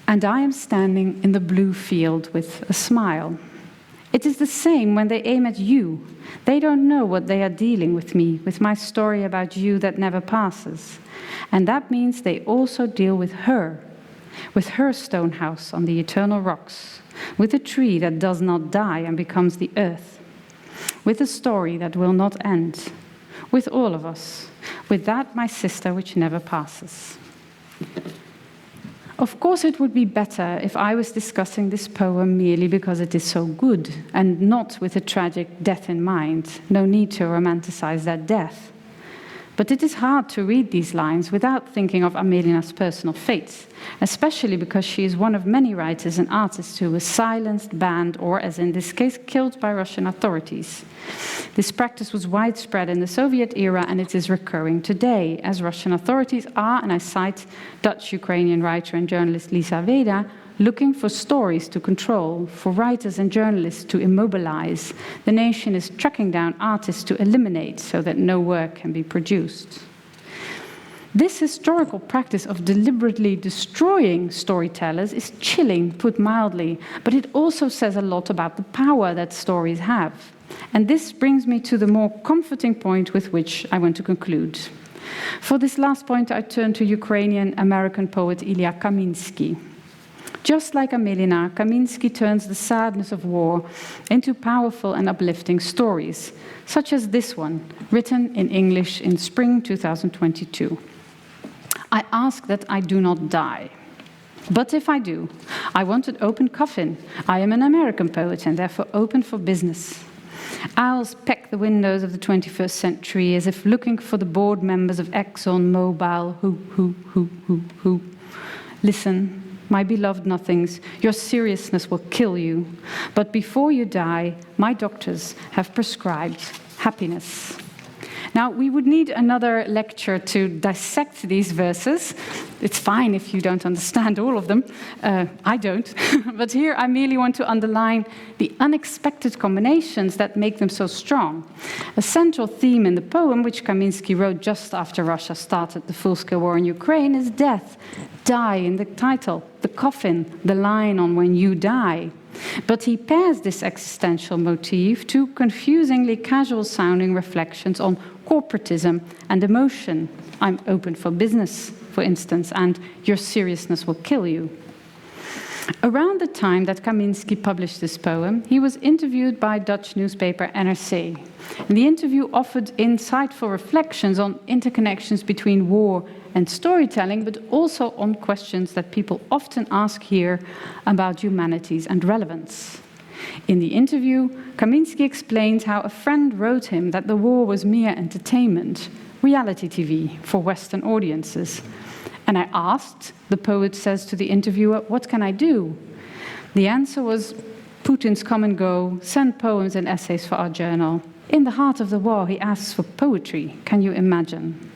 And I am standing in the blue field with a smile. It is the same when they aim at you. They don't know what they are dealing with me, with my story about you that never passes. And that means they also deal with her stone house on the eternal rocks, with a tree that does not die and becomes the earth, with a story that will not end, with all of us, with that my sister which never passes. Of course, it would be better if I was discussing this poem merely because it is so good, and not with a tragic death in mind. No need to romanticize that death. But it is hard to read these lines without thinking of Amelina's personal fate, especially because she is one of many writers and artists who was silenced, banned, or, as in this case, killed by Russian authorities. This practice was widespread in the Soviet era, and it is recurring today, as Russian authorities are, and I cite Dutch-Ukrainian writer and journalist Lisa Veda, looking for stories to control, for writers and journalists to immobilize. The nation is tracking down artists to eliminate so that no work can be produced. This historical practice of deliberately destroying storytellers is chilling, put mildly, but it also says a lot about the power that stories have. And this brings me to the more comforting point with which I want to conclude. For this last point, I turn to Ukrainian-American poet Ilya Kaminsky. Just like Amelina, Kaminsky turns the sadness of war into powerful and uplifting stories, such as this one, written in English in spring 2022. I ask that I do not die. But if I do, I want an open coffin. I am an American poet and therefore open for business. Owls peck the windows of the 21st century as if looking for the board members of Exxon Mobil who. Listen, my beloved nothings, your seriousness will kill you. But before you die, my doctors have prescribed happiness. Now, we would need another lecture to dissect these verses. It's fine if you don't understand all of them. I don't. But here I merely want to underline the unexpected combinations that make them so strong. A central theme in the poem, which Kaminsky wrote just after Russia started the full-scale war in Ukraine, is death. Die in the title, the coffin, the line on when you die. But he pairs this existential motif to confusingly casual-sounding reflections on corporatism and emotion. I'm open for business, for instance, and your seriousness will kill you. Around the time that Kaminsky published this poem, he was interviewed by Dutch newspaper NRC. And the interview offered insightful reflections on interconnections between war and storytelling, but also on questions that people often ask here about humanities and relevance. In the interview, Kaminsky explains how a friend wrote him that the war was mere entertainment, reality TV for Western audiences. And I asked, the poet says to the interviewer, what can I do? The answer was, Putin's come and go, send poems and essays for our journal. In the heart of the war, he asks for poetry. Can you imagine?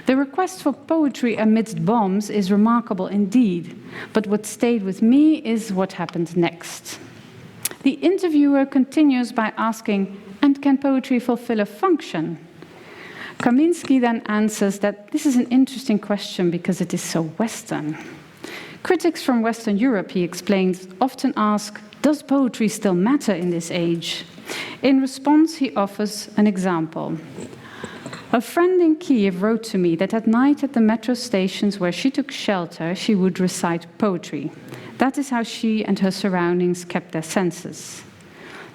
The request for poetry amidst bombs is remarkable indeed, but what stayed with me is what happened next. The interviewer continues by asking, and can poetry fulfill a function? Kaminsky then answers that this is an interesting question because it is so Western. Critics from Western Europe, he explains, often ask, does poetry still matter in this age? In response, he offers an example. A friend in Kiev wrote to me that at night at the metro stations where she took shelter, she would recite poetry. That is how she and her surroundings kept their senses.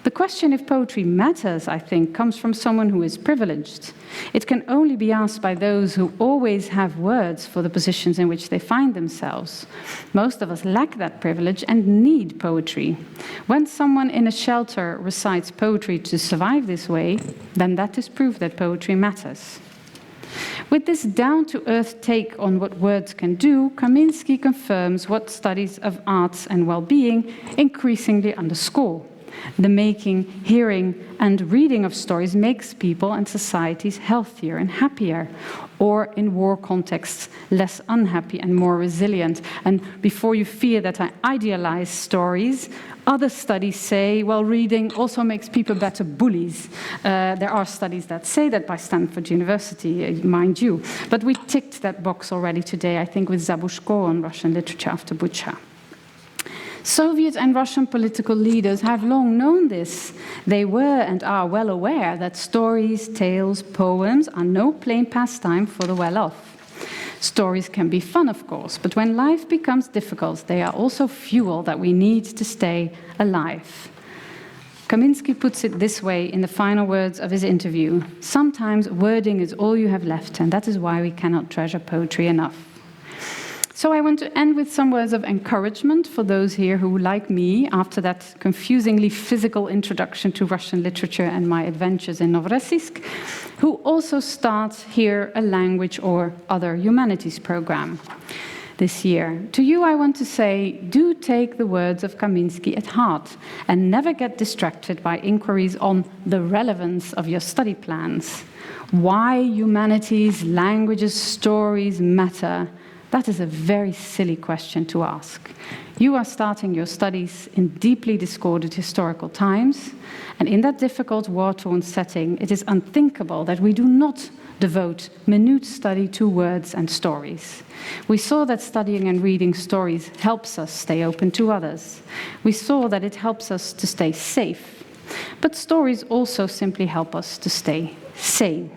The question if poetry matters, I think, comes from someone who is privileged. It can only be asked by those who always have words for the positions in which they find themselves. Most of us lack that privilege and need poetry. When someone in a shelter recites poetry to survive this way, then that is proof that poetry matters. With this down-to-earth take on what words can do, Kaminsky confirms what studies of arts and well-being increasingly underscore. The making, hearing, and reading of stories makes people and societies healthier and happier, or in war contexts, less unhappy and more resilient. And before you fear that I idealize stories, other studies say, well, reading also makes people better bullies. There are studies that say that by Stanford University, mind you. But we ticked that box already today, I think, with Zabushko on Russian literature after Bucha. Soviet and Russian political leaders have long known this. They were and are well aware that stories, tales, poems are no plain pastime for the well-off. Stories can be fun, of course, but when life becomes difficult, they are also fuel that we need to stay alive. Kaminsky puts it this way in the final words of his interview. Sometimes wording is all you have left, and that is why we cannot treasure poetry enough. So I want to end with some words of encouragement for those here who, like me, after that confusingly physical introduction to Russian literature and my adventures in Novorossiysk, who also start here a language or other humanities program this year. To you I want to say, do take the words of Kaminsky at heart and never get distracted by inquiries on the relevance of your study plans. Why humanities, languages, stories matter. That is a very silly question to ask. You are starting your studies in deeply discordant historical times, and in that difficult war-torn setting, it is unthinkable that we do not devote minute study to words and stories. We saw that studying and reading stories helps us stay open to others. We saw that it helps us to stay safe. But stories also simply help us to stay sane.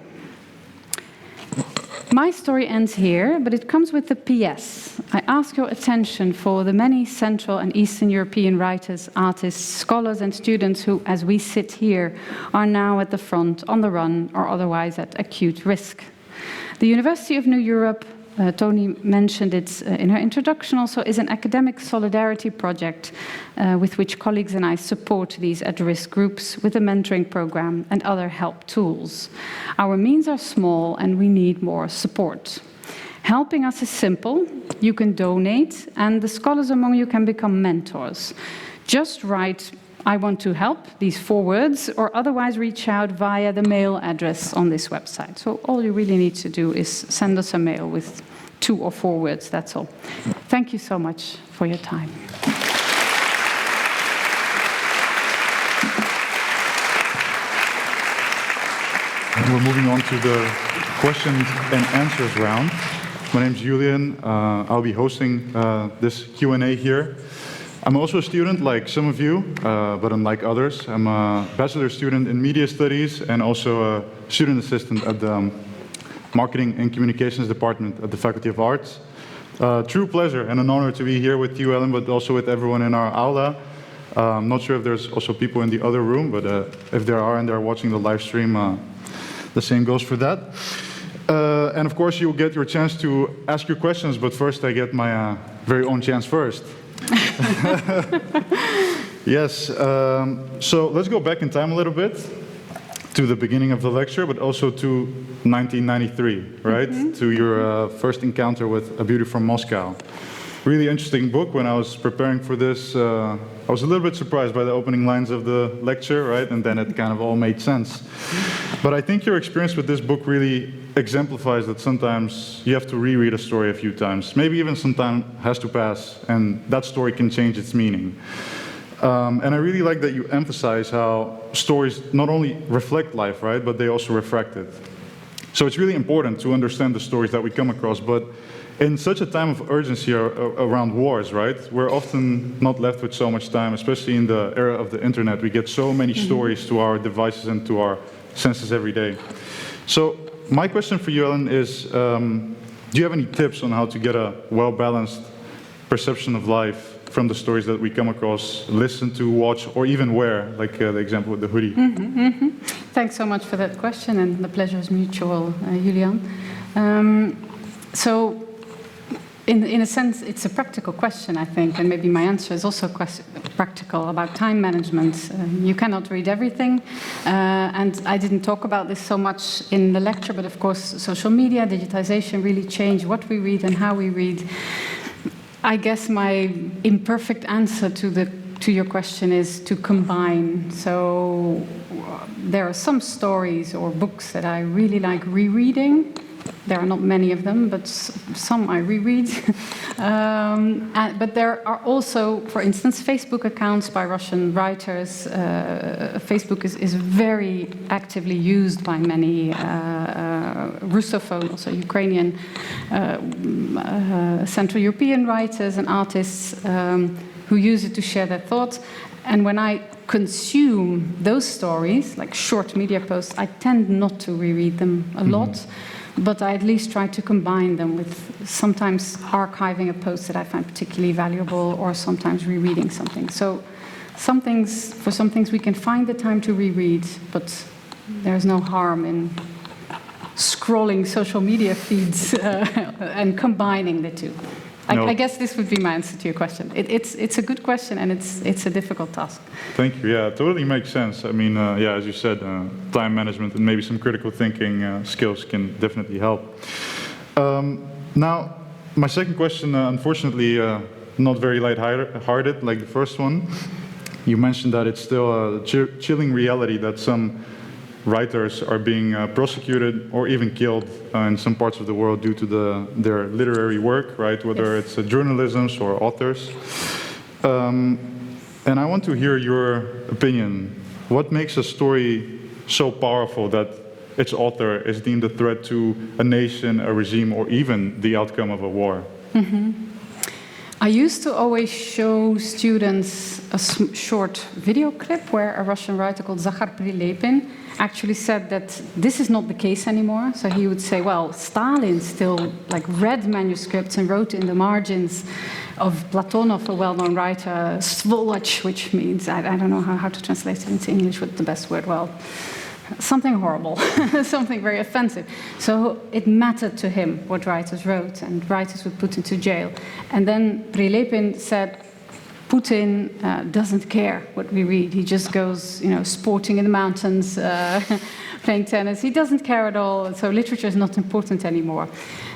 My story ends here, but it comes with a PS. I ask your attention for the many Central and Eastern European writers, artists, scholars and students who, as we sit here, are now at the front, on the run, or otherwise at acute risk. The University of New Europe, Tony mentioned it in her introduction also, is an academic solidarity project with which colleagues and I support these at-risk groups with a mentoring program and other help tools. Our means are small and we need more support. Helping us is simple. You can donate and the scholars among you can become mentors. Just write "I want to help," these 4 words, or otherwise reach out via the mail address on this website. So all you really need to do is send us a mail with 2 or 4 words, that's all. Thank you so much for your time. And we're moving on to the questions and answers round. My name's Julian. I'll be hosting this Q&A here. I'm also a student like some of you, but unlike others. I'm a bachelor student in media studies and also a student assistant at the Marketing and Communications Department at the Faculty of Arts. True pleasure and an honor to be here with you, Ellen, but also with everyone in our Aula. I'm not sure if there's also people in the other room, but if there are and they're watching the live stream, the same goes for that. And of course, you'll get your chance to ask your questions, but first I get my very own chance first. Yes, so let's go back in time a little bit to the beginning of the lecture, but also to 1993, right? To your first encounter with A Beauty from Moscow. Really interesting book. When I was preparing for this, I was a little bit surprised by the opening lines of the lecture, right? And then it kind of all made sense. But I think your experience with this book really exemplifies that sometimes you have to reread a story a few times. Maybe even some time has to pass, and that story can change its meaning. And I really like that you emphasize how stories not only reflect life, right, but they also refract it. So it's really important to understand the stories that we come across, but in such a time of urgency around wars, right, we're often not left with so much time, especially in the era of the internet. We get so many stories to our devices and to our senses every day. So my question for you, Ellen, is do you have any tips on how to get a well-balanced perception of life from the stories that we come across, listen to, watch, or even wear, like the example with the hoodie? Thanks so much for that question, and the pleasure is mutual, Julian. So, in a sense, it's a practical question, I think, and maybe my answer is also practical about time management. You cannot read everything, and I didn't talk about this so much in the lecture, but of course, social media, digitization really changed what we read and how we read. I guess my imperfect answer to your question is to combine. So there are some stories or books that I really like rereading. There are not many of them, but some I reread. But there are also, for instance, Facebook accounts by Russian writers. Facebook is very actively used by many Russophone, also Ukrainian, Central European writers and artists who use it to share their thoughts. And when I consume those stories, like short media posts, I tend not to reread them a lot. But I at least try to combine them with sometimes archiving a post that I find particularly valuable, or sometimes rereading something. So for some things we can find the time to reread, but there's no harm in scrolling social media feeds and combining the two. I guess this would be my answer to your question. It's a good question, and it's a difficult task. Thank you. Yeah, it totally makes sense. I mean, yeah, as you said, time management and maybe some critical thinking skills can definitely help. Now, my second question, unfortunately, not very light-hearted like the first one. You mentioned that it's still a chilling reality that some writers are being prosecuted or even killed in some parts of the world due to their literary work, right? Whether it's journalism or authors. And I want to hear your opinion. What makes a story so powerful that its author is deemed a threat to a nation, a regime, or even the outcome of a war? I used to always show students a short video clip where a Russian writer called Zakhar Prilepin actually said that this is not the case anymore. So he would say, well, Stalin still read manuscripts and wrote in the margins of Platonov, a well-known writer, svoloch, which means, I don't know how to translate it into English, what the best word, well, something horrible, something very offensive. So it mattered to him what writers wrote, and writers were put into jail. And then Prilepin said, Putin doesn't care what we read. He just goes, sporting in the mountains, playing tennis. He doesn't care at all, so literature is not important anymore.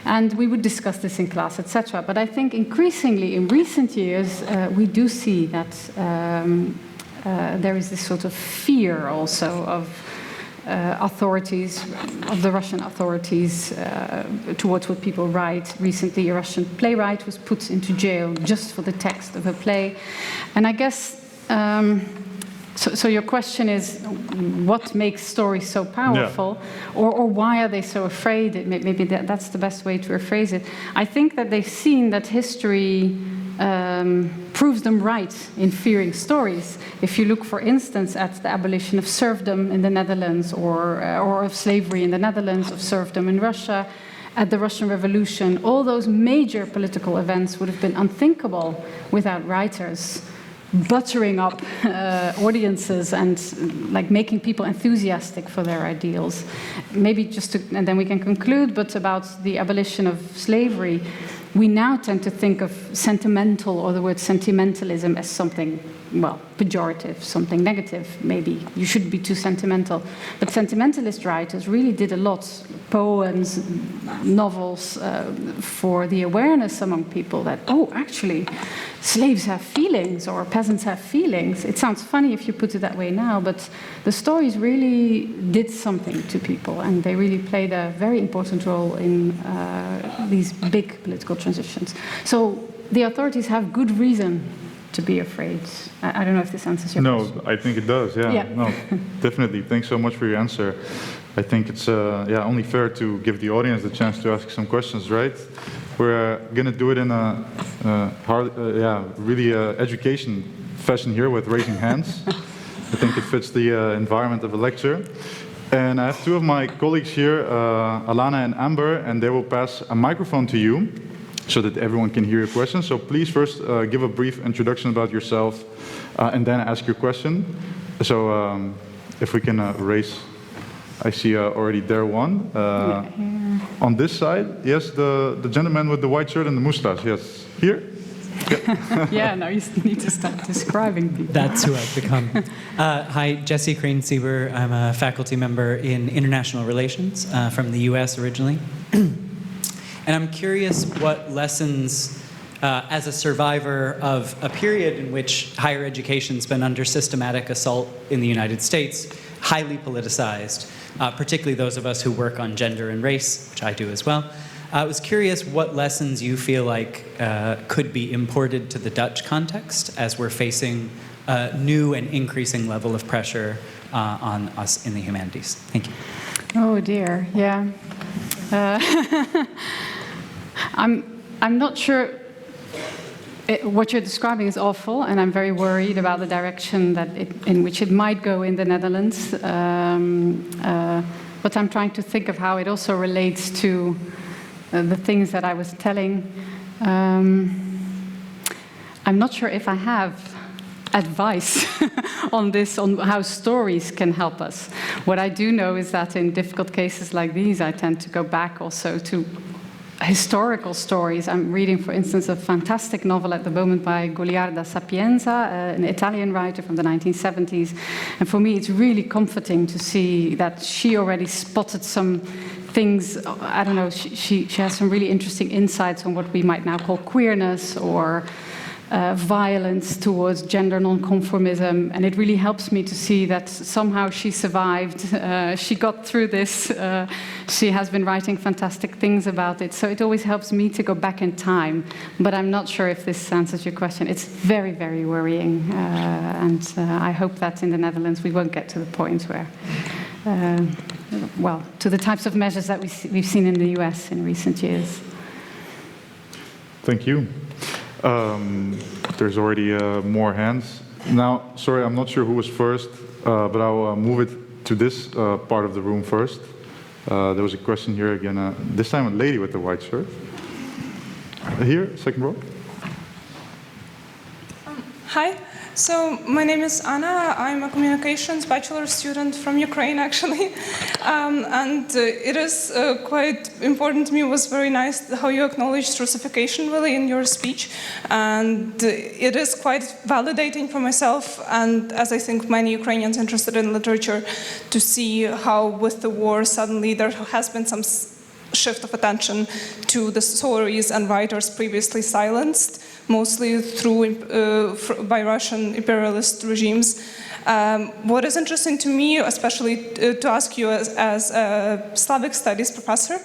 And we would discuss this in class, etc. But I think increasingly in recent years, we do see that there is this sort of fear also of authorities, of the Russian authorities, towards what people write. Recently, a Russian playwright was put into jail just for the text of a play. And I guess, so your question is, what makes stories so powerful? Yeah. Or why are they so afraid? Maybe that's the best way to rephrase it. I think that they've seen that history proves them right in fearing stories. If you look, for instance, at the abolition of serfdom in the Netherlands, or of slavery in the Netherlands, of serfdom in Russia, at the Russian Revolution, all those major political events would have been unthinkable without writers buttering up audiences and making people enthusiastic for their ideals. Maybe just to, and then we can conclude, but about the abolition of slavery, we now tend to think of sentimental, or the word sentimentalism, as something, well, pejorative, something negative, maybe. You shouldn't be too sentimental. But sentimentalist writers really did a lot, poems, novels, for the awareness among people that, oh, actually, slaves have feelings, or peasants have feelings. It sounds funny if you put it that way now, but the stories really did something to people, and they really played a very important role in these big political transitions. So the authorities have good reason to be afraid. I don't know if this answers your question. No, I think it does, yeah. No, definitely. Thanks so much for your answer. I think it's only fair to give the audience the chance to ask some questions, right? We're going to do it in a really education fashion here with raising hands. I think it fits the environment of a lecture. And I have two of my colleagues here, Alana and Amber, and they will pass a microphone to you so that everyone can hear your question. So please first give a brief introduction about yourself and then ask your question. So if we can raise, I see already there one. On this side, yes, the gentleman with the white shirt and the mustache, yes. Here? Yeah, now you need to start describing people. That's who I've become. Hi, Jesse Crane-Sieber. I'm a faculty member in international relations from the US originally. And I'm curious what lessons, as a survivor of a period in which higher education's been under systematic assault in the United States, highly politicized, particularly those of us who work on gender and race, which I do as well. I was curious what lessons you feel like could be imported to the Dutch context as we're facing a new and increasing level of pressure on us in the humanities. Thank you. Oh dear, yeah. I'm not sure. What you're describing is awful, and I'm very worried about the direction that in which it might go in the Netherlands. But I'm trying to think of how it also relates to the things that I was telling. I'm not sure if I have advice on this, on how stories can help us. What I do know is that in difficult cases like these, I tend to go back also to historical stories. I'm reading, for instance, a fantastic novel at the moment by Goliarda Sapienza, an Italian writer from the 1970s. And for me, it's really comforting to see that she already spotted some things. I don't know, she has some really interesting insights on what we might now call queerness, or violence towards gender nonconformism, and it really helps me to see that somehow she survived. She got through this. She has been writing fantastic things about it. So it always helps me to go back in time. But I'm not sure if this answers your question. It's very, very worrying, and I hope that in the Netherlands we won't get to the point where, well, to the types of measures that we've seen in the US in recent years. Thank you. There's already more hands. Now, sorry, I'm not sure who was first, but I'll move it to this part of the room first. There was a question here again, this time a lady with the white shirt. Here, second row. Hi, so my name is Anna. I'm a communications bachelor student from Ukraine, actually. It is quite important to me. It was very nice how you acknowledged Russification really in your speech. And it is quite validating for myself, and as I think many Ukrainians interested in literature, to see how with the war suddenly there has been some shift of attention to the stories and writers previously silenced, mostly by Russian imperialist regimes. What is interesting to me, especially to ask you as a Slavic studies professor,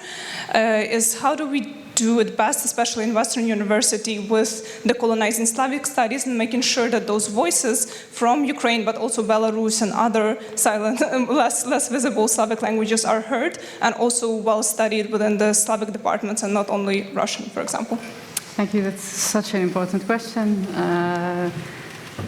is how do we do it best, especially in Western university, with the colonizing Slavic studies and making sure that those voices from Ukraine, but also Belarus and other silent, less visible Slavic languages are heard and also well studied within the Slavic departments and not only Russian, for example. Thank you. That's such an important question.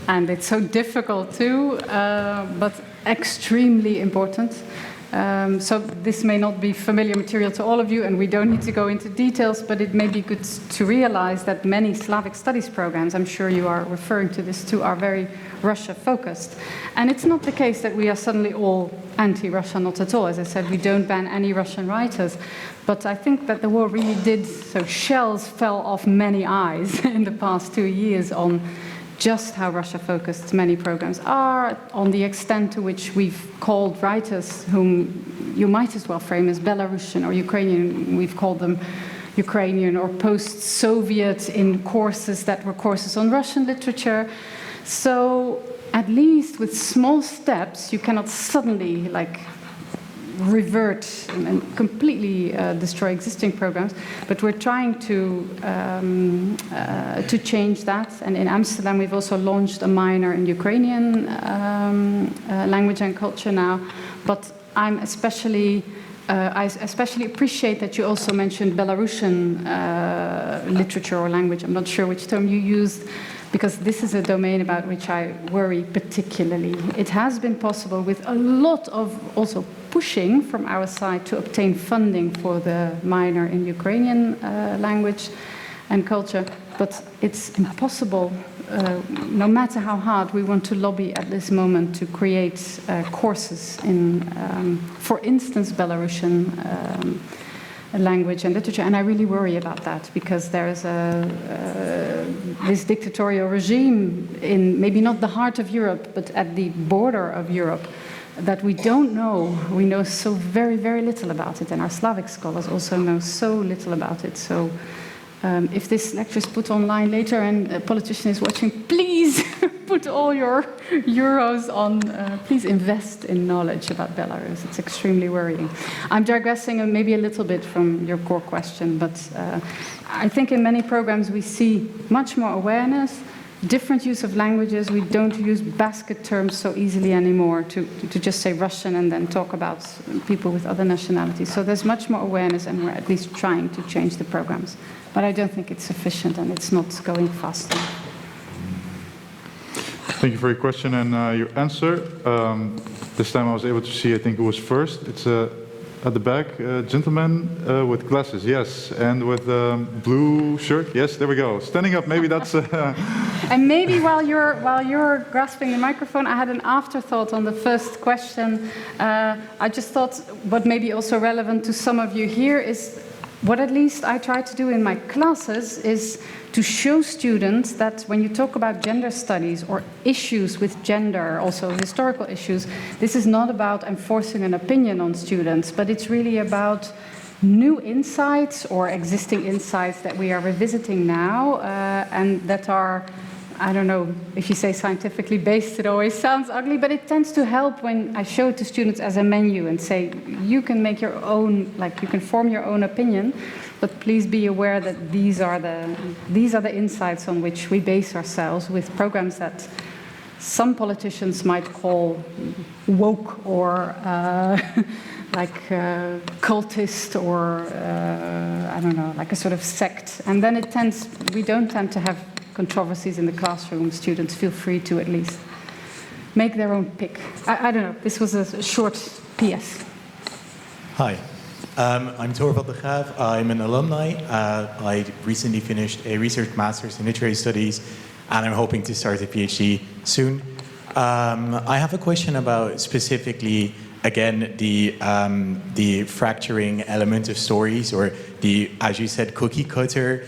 And it's so difficult too, but extremely important. So this may not be familiar material to all of you, and we don't need to go into details, but it may be good to realize that many Slavic studies programs, I'm sure you are referring to this too, are very Russia-focused. And it's not the case that we are suddenly all anti-Russia, not at all. As I said, we don't ban any Russian writers. But I think that the war really did, so shells fell off many eyes in the past 2 years on just how Russia-focused many programs are, on the extent to which we've called writers whom you might as well frame as Belarusian or Ukrainian, we've called them Ukrainian or post-Soviet in courses that were courses on Russian literature. So at least with small steps, you cannot suddenly revert and completely destroy existing programs, but we're trying to change that. And in Amsterdam, we've also launched a minor in Ukrainian language and culture now. But I especially appreciate that you also mentioned Belarusian literature or language. I'm not sure which term you used, because this is a domain about which I worry particularly. It has been possible with a lot of also pushing from our side to obtain funding for the minor in Ukrainian language and culture, but it's impossible, no matter how hard we want to lobby at this moment to create courses in, for instance, Belarusian language and literature, and I really worry about that, because there is this dictatorial regime in maybe not the heart of Europe, but at the border of Europe, that we don't know. We know so very, very little about it, and our Slavic scholars also know so little about it. So if this lecture is put online later and a politician is watching, please put all your euros on, please invest in knowledge about Belarus. It's extremely worrying. I'm digressing maybe a little bit from your core question, but I think in many programs we see much more awareness, different use of languages. We don't use basket terms so easily anymore to just say Russian and then talk about people with other nationalities. So there's much more awareness, and we're at least trying to change the programs. But I don't think it's sufficient, and it's not going fast enough. Thank you for your question and your answer. This time I was able to see, I think, who was first. It's at the back, gentleman with glasses, yes, and with blue shirt, yes, there we go. Standing up, maybe that's... And maybe while you're grasping the microphone, I had an afterthought on the first question. I just thought what may be also relevant to some of you here is what at least I try to do in my classes is to show students that when you talk about gender studies or issues with gender, also historical issues, this is not about enforcing an opinion on students, but it's really about new insights or existing insights that we are revisiting now and that are, I don't know, if you say scientifically based, it always sounds ugly, but it tends to help when I show it to students as a menu and say, you can make your own, you can form your own opinion, but please be aware that these are the insights on which we base ourselves with programs that some politicians might call woke or cultist or, I don't know, like a sort of sect. And then we don't tend to have controversies in the classroom, students feel free to at least make their own pick. I don't know, this was a short PS. Hi, I'm Thor van der Graaf. I'm an alumni. I recently finished a research master's in literary studies, and I'm hoping to start a PhD soon. I have a question about specifically, again, the fracturing element of stories, or the, as you said, cookie cutter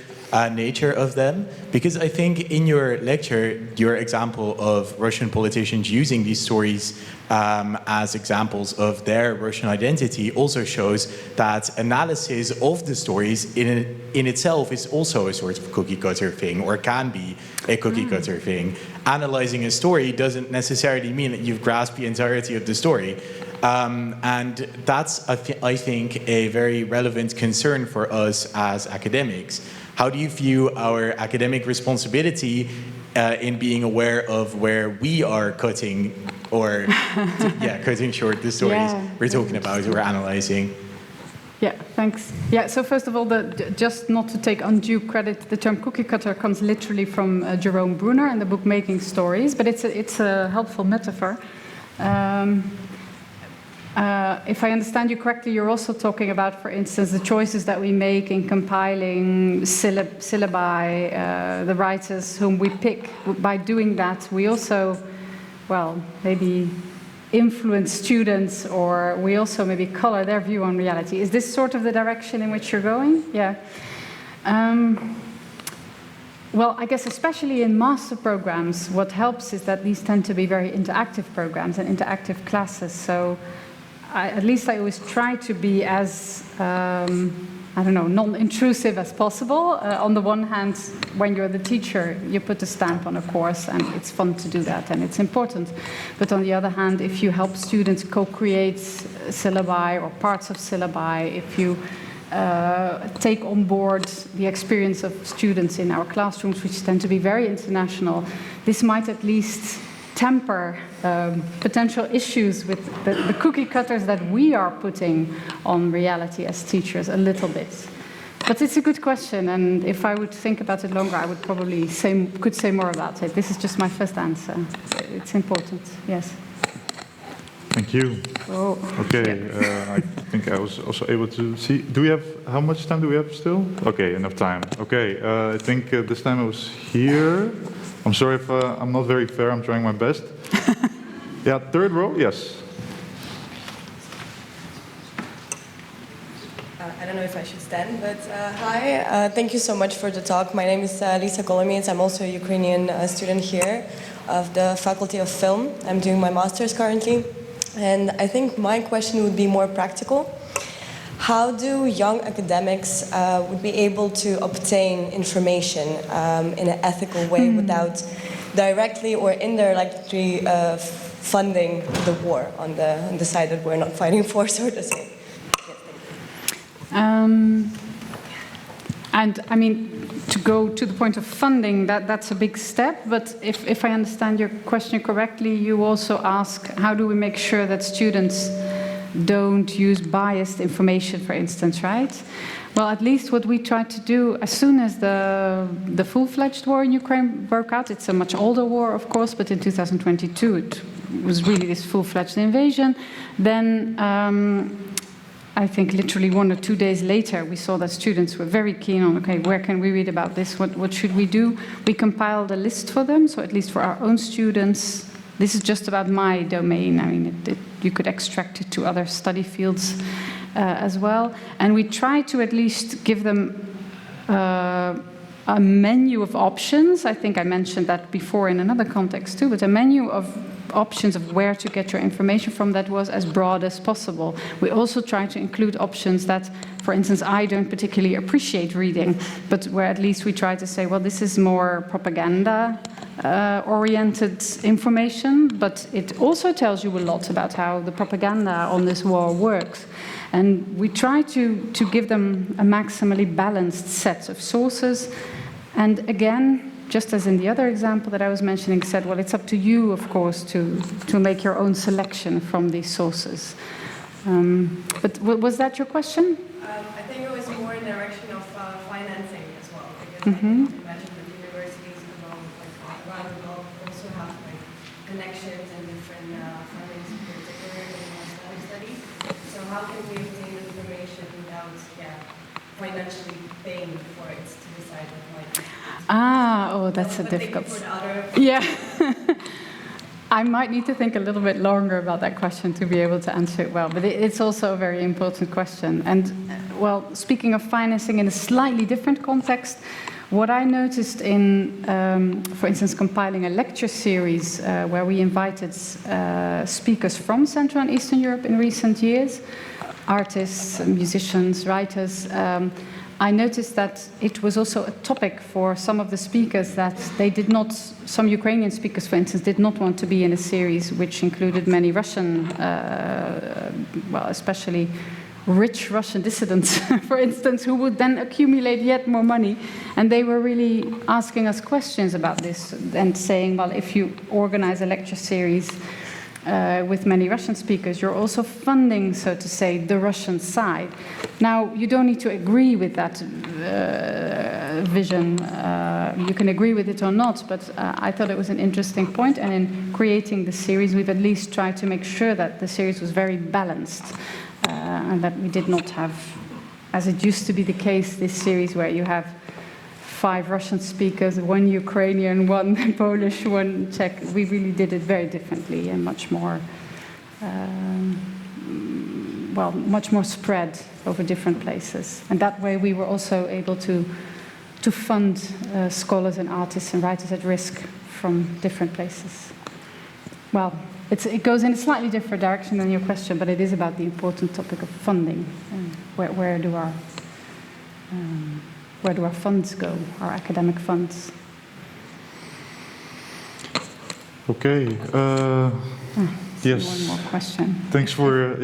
nature of them. Because I think in your lecture, your example of Russian politicians using these stories as examples of their Russian identity also shows that analysis of the stories in itself is also a sort of cookie cutter thing, or can be a cookie cutter thing. Analyzing a story doesn't necessarily mean that you've grasped the entirety of the story. And that's, I think, a very relevant concern for us as academics. How do you view our academic responsibility in being aware of where we are cutting, or cutting short the stories we're talking about or analyzing? Yeah, thanks. Yeah, so first of all, just not to take undue credit, the term cookie cutter comes literally from Jerome Bruner and the book Making Stories, but it's a helpful metaphor. If I understand you correctly, you're also talking about, for instance, the choices that we make in compiling syllabi, the writers whom we pick. By doing that, we also, well, maybe influence students, or we also maybe color their view on reality. Is this sort of the direction in which you're going? Yeah. Well, I guess especially in master programs, what helps is that these tend to be very interactive programs and interactive classes. So at least I always try to be as, non-intrusive as possible. On the one hand, when you're the teacher, you put a stamp on a course, and it's fun to do that, and it's important. But on the other hand, if you help students co-create syllabi or parts of syllabi, if you take on board the experience of students in our classrooms, which tend to be very international, this might at least temper potential issues with the cookie cutters that we are putting on reality as teachers a little bit. But it's a good question, and if I would think about it longer, I would probably could say more about it. This is just my first answer. It's important, yes. Thank you. Oh. Okay, I think I was also able to see. Do we have, how much time do we have still? Okay, enough time. Okay, I think this time I was here. I'm sorry if I'm not very fair, I'm trying my best. Yeah, third row, yes. I don't know if I should stand, but hi. Thank you so much for the talk. My name is Lisa Golomets. I'm also a Ukrainian student here of the Faculty of Film. I'm doing my master's currently. And I think my question would be more practical. How do young academics would be able to obtain information in an ethical way without directly or indirectly funding the war on the side that we're not fighting for, so to say? And I mean, to go to the point of funding, that's a big step. But if I understand your question correctly, you also ask, how do we make sure that students don't use biased information, for instance, right? Well, at least what we tried to do, as soon as the full-fledged war in Ukraine broke out, it's a much older war, of course, but in 2022 it was really this full-fledged invasion, then I think literally 1 or 2 days later, we saw that students were very keen on, okay, where can we read about this? What should we do? We compiled a list for them, so at least for our own students. This is just about my domain. I mean, you could extract it to other study fields as well. And we try to at least give them a menu of options. I think I mentioned that before in another context too, but a menu of options of where to get your information from that was as broad as possible. We also try to include options that, for instance, I don't particularly appreciate reading, but where at least we try to say, well, this is more propaganda oriented information, but it also tells you a lot about how the propaganda on this war works. And we try to give them a maximally balanced set of sources. And again, just as in the other example that I was mentioning, said, well, it's up to you, of course, to make your own selection from these sources. But was that your question? I think it was more in the direction of financing as well, because I can imagine that universities have a lectures and different fundings, particularly in Islamic studies. So how can we obtain information without financially paying for it to decide what might be? That's a difficult. For the other. Yeah. I might need to think a little bit longer about that question to be able to answer it well, but it's also a very important question. And, well, speaking of financing in a slightly different context, what I noticed in, for instance, compiling a lecture series where we invited speakers from Central and Eastern Europe in recent years, artists, musicians, writers, I noticed that it was also a topic for some of the speakers that they did not, some Ukrainian speakers, for instance, did not want to be in a series which included many Russian, well, especially rich Russian dissidents, for instance, who would then accumulate yet more money. And they were really asking us questions about this and saying, well, if you organize a lecture series with many Russian speakers, you're also funding, so to say, the Russian side. Now, you don't need to agree with that vision. You can agree with it or not, but I thought it was an interesting point, and in creating the series, we've at least tried to make sure that the series was very balanced, and that we did not have, as it used to be the case, this series where you have 5 Russian speakers, 1 Ukrainian, 1 Polish, 1 Czech. We really did it very differently and much more, well, much more spread over different places. And that way we were also able to fund scholars and artists and writers at risk from different places. Well, it goes in a slightly different direction than your question, but it is about the important topic of funding. Where do our funds go, our academic funds? Okay. Yes. One more question. Thanks for,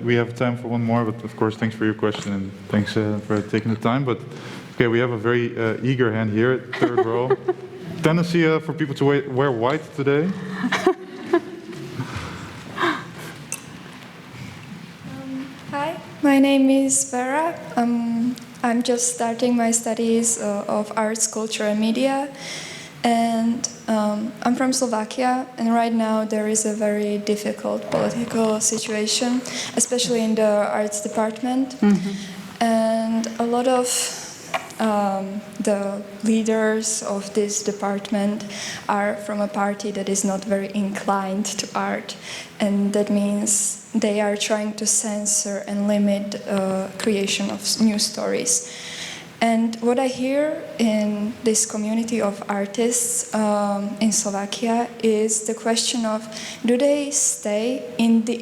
we have time for one more, but of course, thanks for your question and thanks for taking the time. But okay, we have a very eager hand here, third row. Tendency for people to wear white today. Hi, my name is Vera. I'm just starting my studies of arts, culture, and media. And I'm from Slovakia, and right now there is a very difficult political situation, especially in the arts department. Mm-hmm. And a lot of the leaders of this department are from a party that is not very inclined to art, and that means they are trying to censor and limit creation of new stories. And what I hear in this community of artists in Slovakia is the question of, do they stay in the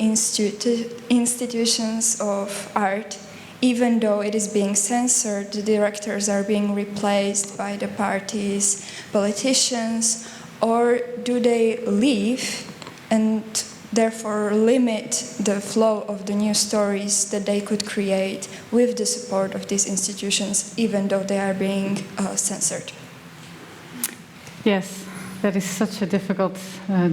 institutions of art even though it is being censored, the directors are being replaced by the parties, politicians, or do they leave and therefore limit the flow of the new stories that they could create with the support of these institutions, even though they are being censored? Yes, that is such a difficult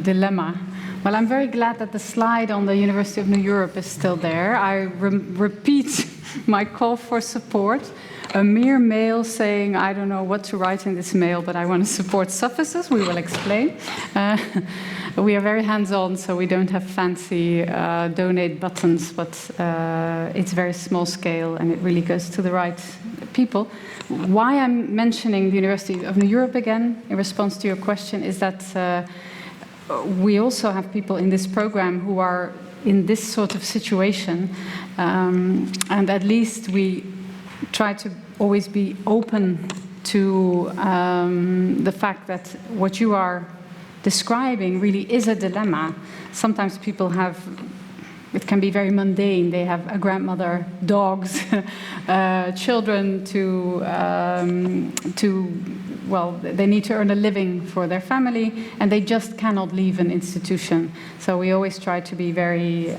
dilemma. Well, I'm very glad that the slide on the University of New Europe is still there. I repeat my call for support. A mere mail saying, I don't know what to write in this mail, but I want to support Slavicists, we will explain. We are very hands-on, so we don't have fancy donate buttons, but it's very small scale and it really goes to the right people. Why I'm mentioning the University of New Europe again, in response to your question, is that we also have people in this program who are in this sort of situation, and at least we try to always be open to the fact that what you are describing really is a dilemma. Sometimes people have, it can be very mundane. They have a grandmother, dogs, children well, they need to earn a living for their family, and they just cannot leave an institution. So we always try to be very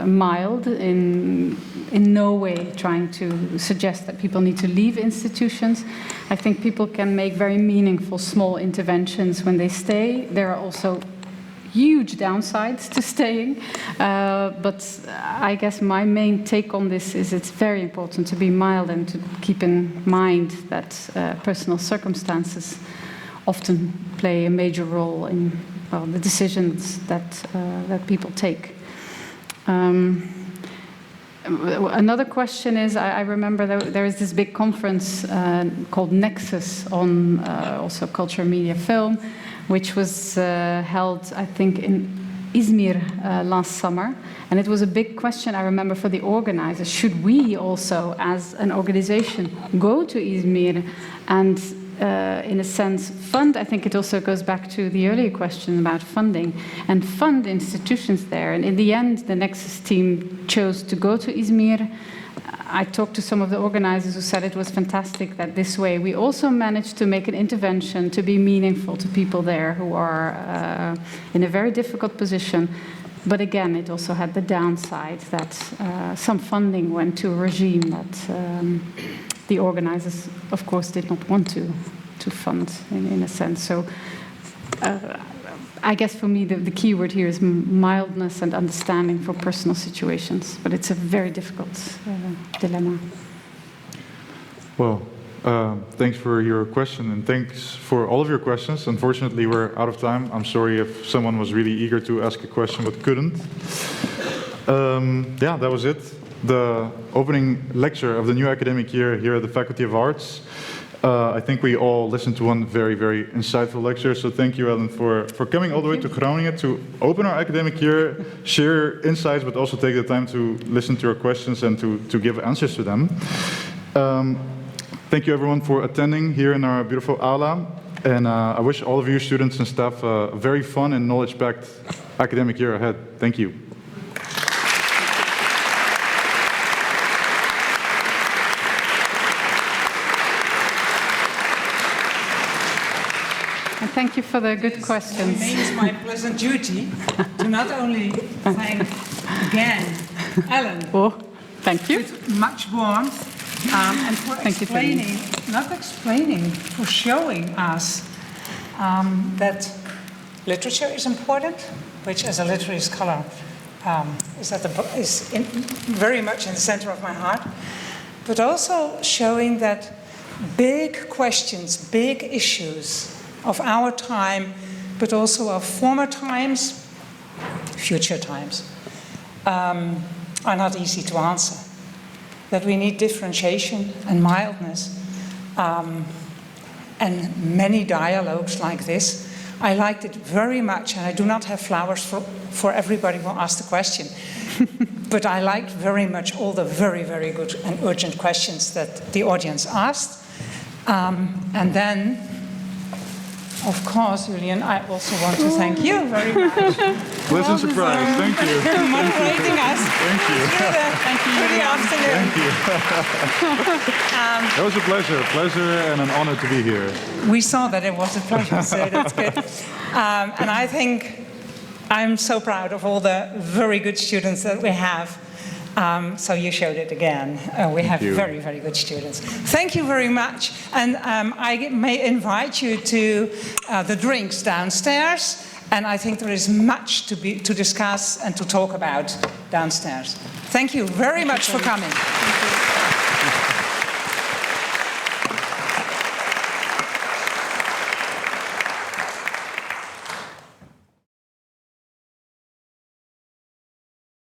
mild, in no way trying to suggest that people need to leave institutions. I think people can make very meaningful small interventions when they stay. There are also huge downsides to staying, but I guess my main take on this is it's very important to be mild and to keep in mind that personal circumstances often play a major role in well, the decisions that people take. Another question is, I remember there is this big conference called Nexus on also culture, media, film, which was held, I think, in Izmir last summer. And it was a big question, I remember, for the organizers. Should we also, as an organization, go to Izmir and, in a sense, fund? I think it also goes back to the earlier question about funding, and fund institutions there. And in the end, the Nexus team chose to go to Izmir. I talked to some of the organizers who said it was fantastic that this way we also managed to make an intervention to be meaningful to people there who are in a very difficult position. But again, it also had the downside that some funding went to a regime that the organizers, of course, did not want to fund in a sense. So I guess for me, the key word here is mildness and understanding for personal situations. But it's a very difficult dilemma. Well, thanks for your question, and thanks for all of your questions. Unfortunately, we're out of time. I'm sorry if someone was really eager to ask a question but couldn't. Yeah, that was it. The opening lecture of the new academic year here at the Faculty of Arts. I think we all listened to one very, very insightful lecture. So thank you, Ellen, for coming all the way to Groningen to open our academic year, share insights, but also take the time to listen to our questions and to give answers to them. Thank you, everyone, for attending here in our beautiful Aula. And I wish all of you students and staff a very fun and knowledge-packed academic year ahead. Thank you. And thank you for the good questions. It remains my pleasant duty to not only thank again Ellen. Oh, thank you. With much warmth. And for for showing us that literature is important, which as a literary scholar is very much in the center of my heart, but also showing that big questions, big issues of our time, but also of former times, future times, are not easy to answer. That we need differentiation and mildness, and many dialogues like this. I liked it very much, and I do not have flowers for everybody who asked the question, but I liked very much all the very, very good and urgent questions that the audience asked. And then, of course, Julian, I also want to thank you very much. Pleasant surprise. Thank you. Moderating us. Thank you. Thank you. Good afternoon. Thank you. That was a pleasure and an honor to be here. We saw that it was a pleasure, so that's good. And I think I'm so proud of all the very good students that we have. So you showed it again. We have very, very good students. Thank you very much. And I may invite you to the drinks downstairs. And I think there is much to discuss and to talk about downstairs. Thank you very much for coming.